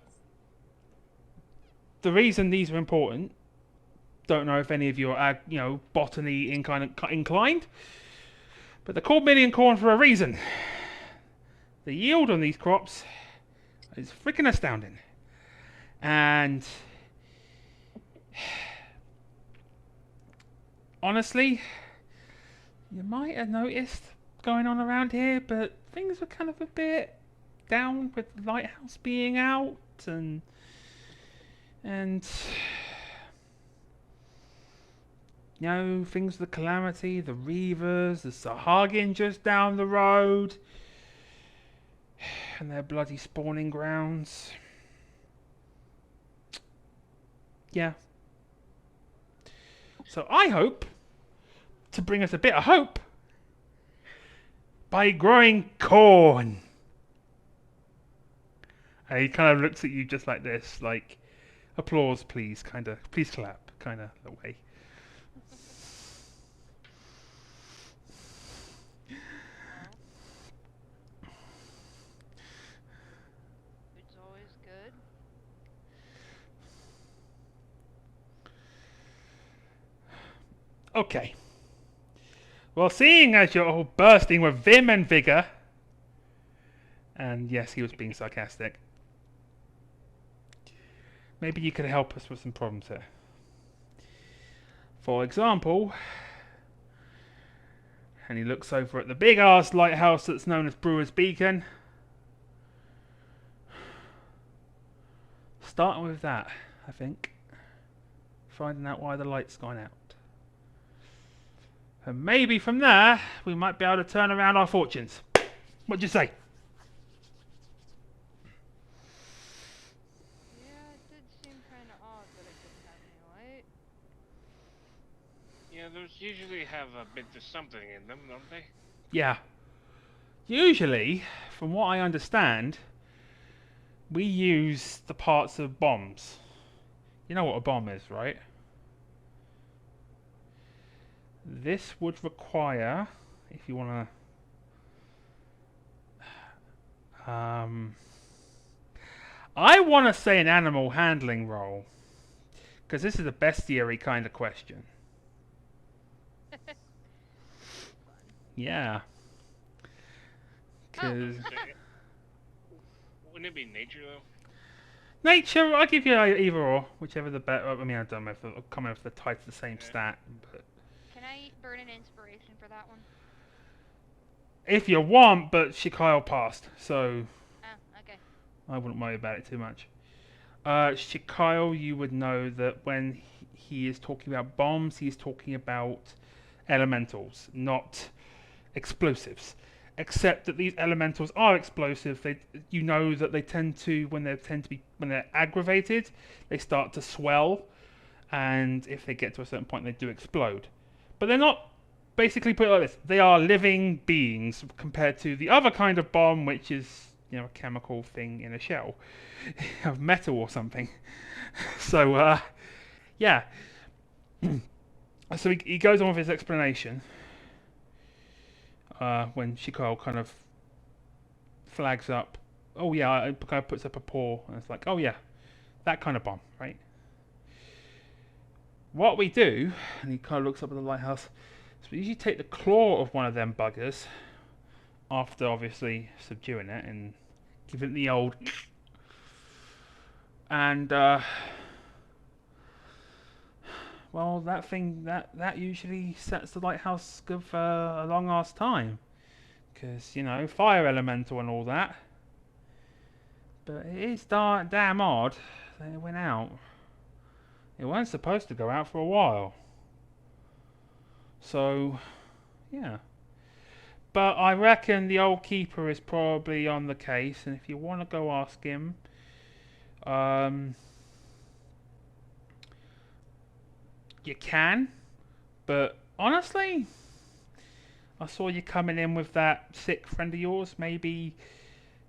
the reason these are important, don't know if any of you are, botany inclined, but they're called million corn for a reason. The yield on these crops is freaking astounding, and honestly, you might have noticed going on around here, but things were kind of a bit down with the lighthouse being out and things of the calamity, the Reavers, the Sahagin just down the road, and their bloody spawning grounds. Yeah. So I hope to bring us a bit of hope by growing corn. And he kind of looks at you just like this, like, applause please, please clap, kind of way. It's always good. Okay. Well, seeing as you're all bursting with vim and vigour, and yes, he was being sarcastic, maybe you could help us with some problems here. For example, and he looks over at the big ass lighthouse that's known as Brewer's Beacon. Starting with that, I think. Finding out why the light's gone out. And maybe from there, we might be able to turn around our fortunes. What'd you say? Yeah, it did seem kind of odd that it didn't have any light. Yeah, those usually have a bit of something in them, don't they? Yeah. Usually, from what I understand, we use the parts of bombs. You know what a bomb is, right? This would require, if you want to... I want to say an animal handling roll. Because this is a bestiary kind of question. Yeah. Oh. Wouldn't it be nature though? Nature, I'll give you either or, whichever the better. I mean, I don't know if it'll come in if the title's the same stat, but Can I burn an inspiration for that one? if you want, but Shikyle passed, so Oh, okay. I wouldn't worry about it too much. Shikyle, you would know that when he is talking about bombs, he is talking about elementals, not explosives. Except that these elementals are explosive. You know that they tend to when they're aggravated, they start to swell, and if they get to a certain point, they do explode. But they're not. Basically, put it like this: they are living beings compared to the other kind of bomb, which is a chemical thing in a shell of metal or something. So yeah. So he goes on with his explanation. When Shikyle kind of flags up, oh yeah, it kind of puts up a paw, and it's like, oh yeah, that kind of bomb, right? What we do, and he kind of looks up at the lighthouse, is we usually take the claw of one of them buggers, after obviously subduing it, and give it the old, and well, that thing that usually sets the lighthouse good for a long ass time, because fire elemental and all that. But it is damn odd that it went out. It wasn't supposed to go out for a while. So yeah. But I reckon the old keeper is probably on the case, and if you want to go ask him, you can, but honestly, I saw you coming in with that sick friend of yours. Maybe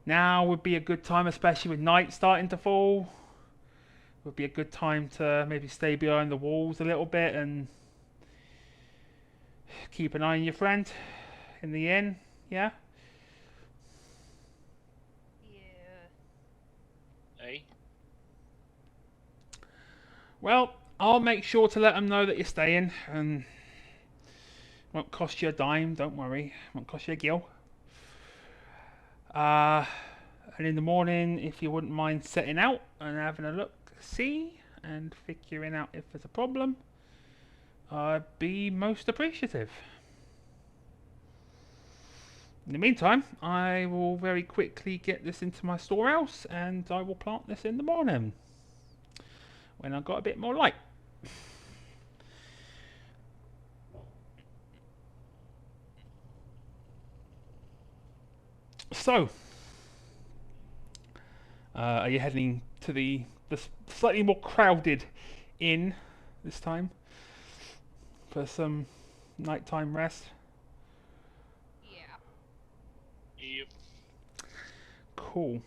now would be a good time, especially with night starting to fall. Would be a good time to maybe stay behind the walls a little bit and keep an eye on your friend in the inn. Yeah. Yeah. Hey. Well, I'll make sure to let them know that you're staying, and won't cost you a dime. Don't worry, won't cost you a gill. And in the morning, if you wouldn't mind setting out and having a look, see, and figuring out if there's a problem, I'd be most appreciative. In the meantime, I will very quickly get this into my storehouse, and I will plant this in the morning when I've got a bit more light. So, are you heading to the slightly more crowded inn this time for some nighttime rest? Yeah. Yep. Cool.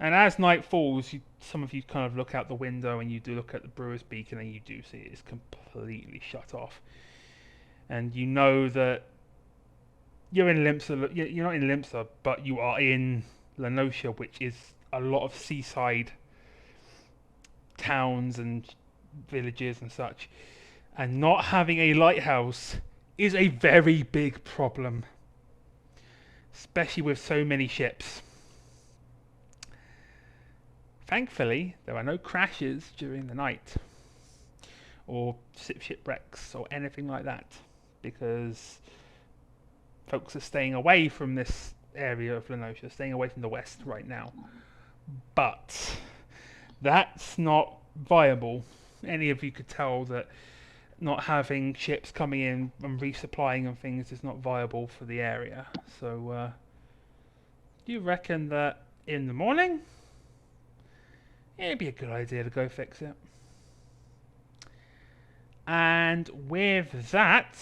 And as night falls, some of you kind of look out the window and you do look at the brewer's beacon, and you do see it is completely shut off. And you know that you're in Limsa. You're not in Limsa, but you are in Lenosha, which is a lot of seaside towns and villages and such. And not having a lighthouse is a very big problem, especially with so many ships. Thankfully, there are no crashes during the night, or shipwrecks, or anything like that, because folks are staying away from this area of Lenosha, staying away from the west right now. But that's not viable. Any of you could tell that not having ships coming in and resupplying and things is not viable for the area. So, do you reckon that in the morning, it'd be a good idea to go fix it? And with that,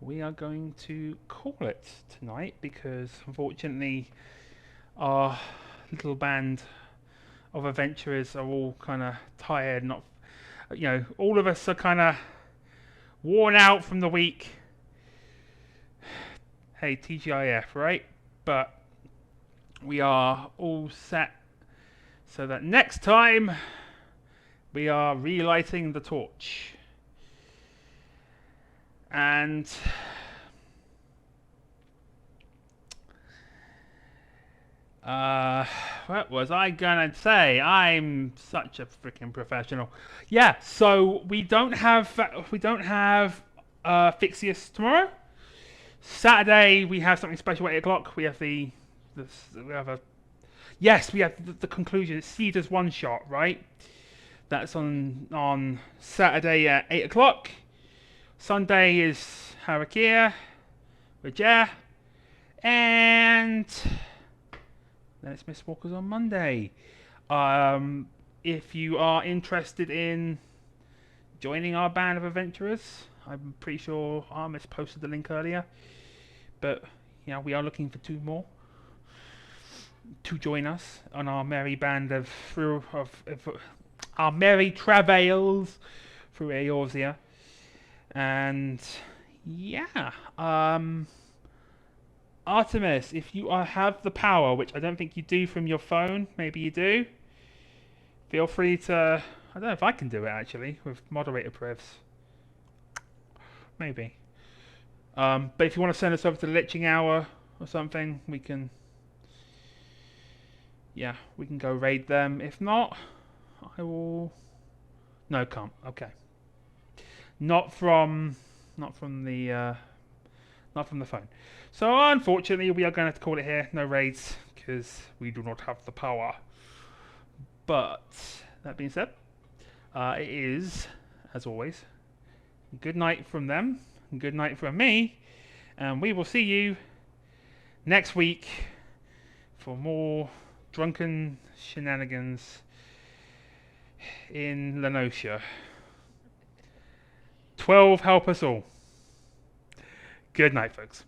we are going to call it tonight, because unfortunately our little band of adventurers are all kind of tired. Not, all of us are kind of worn out from the week. Hey, TGIF, right? But we are all set so that next time we are relighting the torch. And What was I gonna say? I'm such a freaking professional. Yeah, so we don't have Fixius tomorrow. Saturday we have something special at 8 o'clock. We have we have a yes, we have the conclusion. It's Cedar's one shot, right? That's on Saturday at 8 o'clock. Sunday is Harakia with Jer, and then it's Mistwalkers on Monday. If you are interested in joining our band of adventurers, I'm pretty sure Armis posted the link earlier. But we are looking for 2 more to join us on our merry band of our merry travails through Eorzea. And yeah, Artemis, if you have the power, which I don't think you do from your phone, maybe you do, feel free to, I don't know if I can do it actually, with moderator privs. Maybe. But if you want to send us over to the Liching Hour or something, we can go raid them. If not, I will... No, can't. Okay. Not from the phone. So unfortunately, we are going to have to call it here. No raids, because we do not have the power. But that being said, it is, as always, good night from them, and good night from me, and we will see you next week for more drunken shenanigans in Lenosha. 12 help us all. Good night, folks.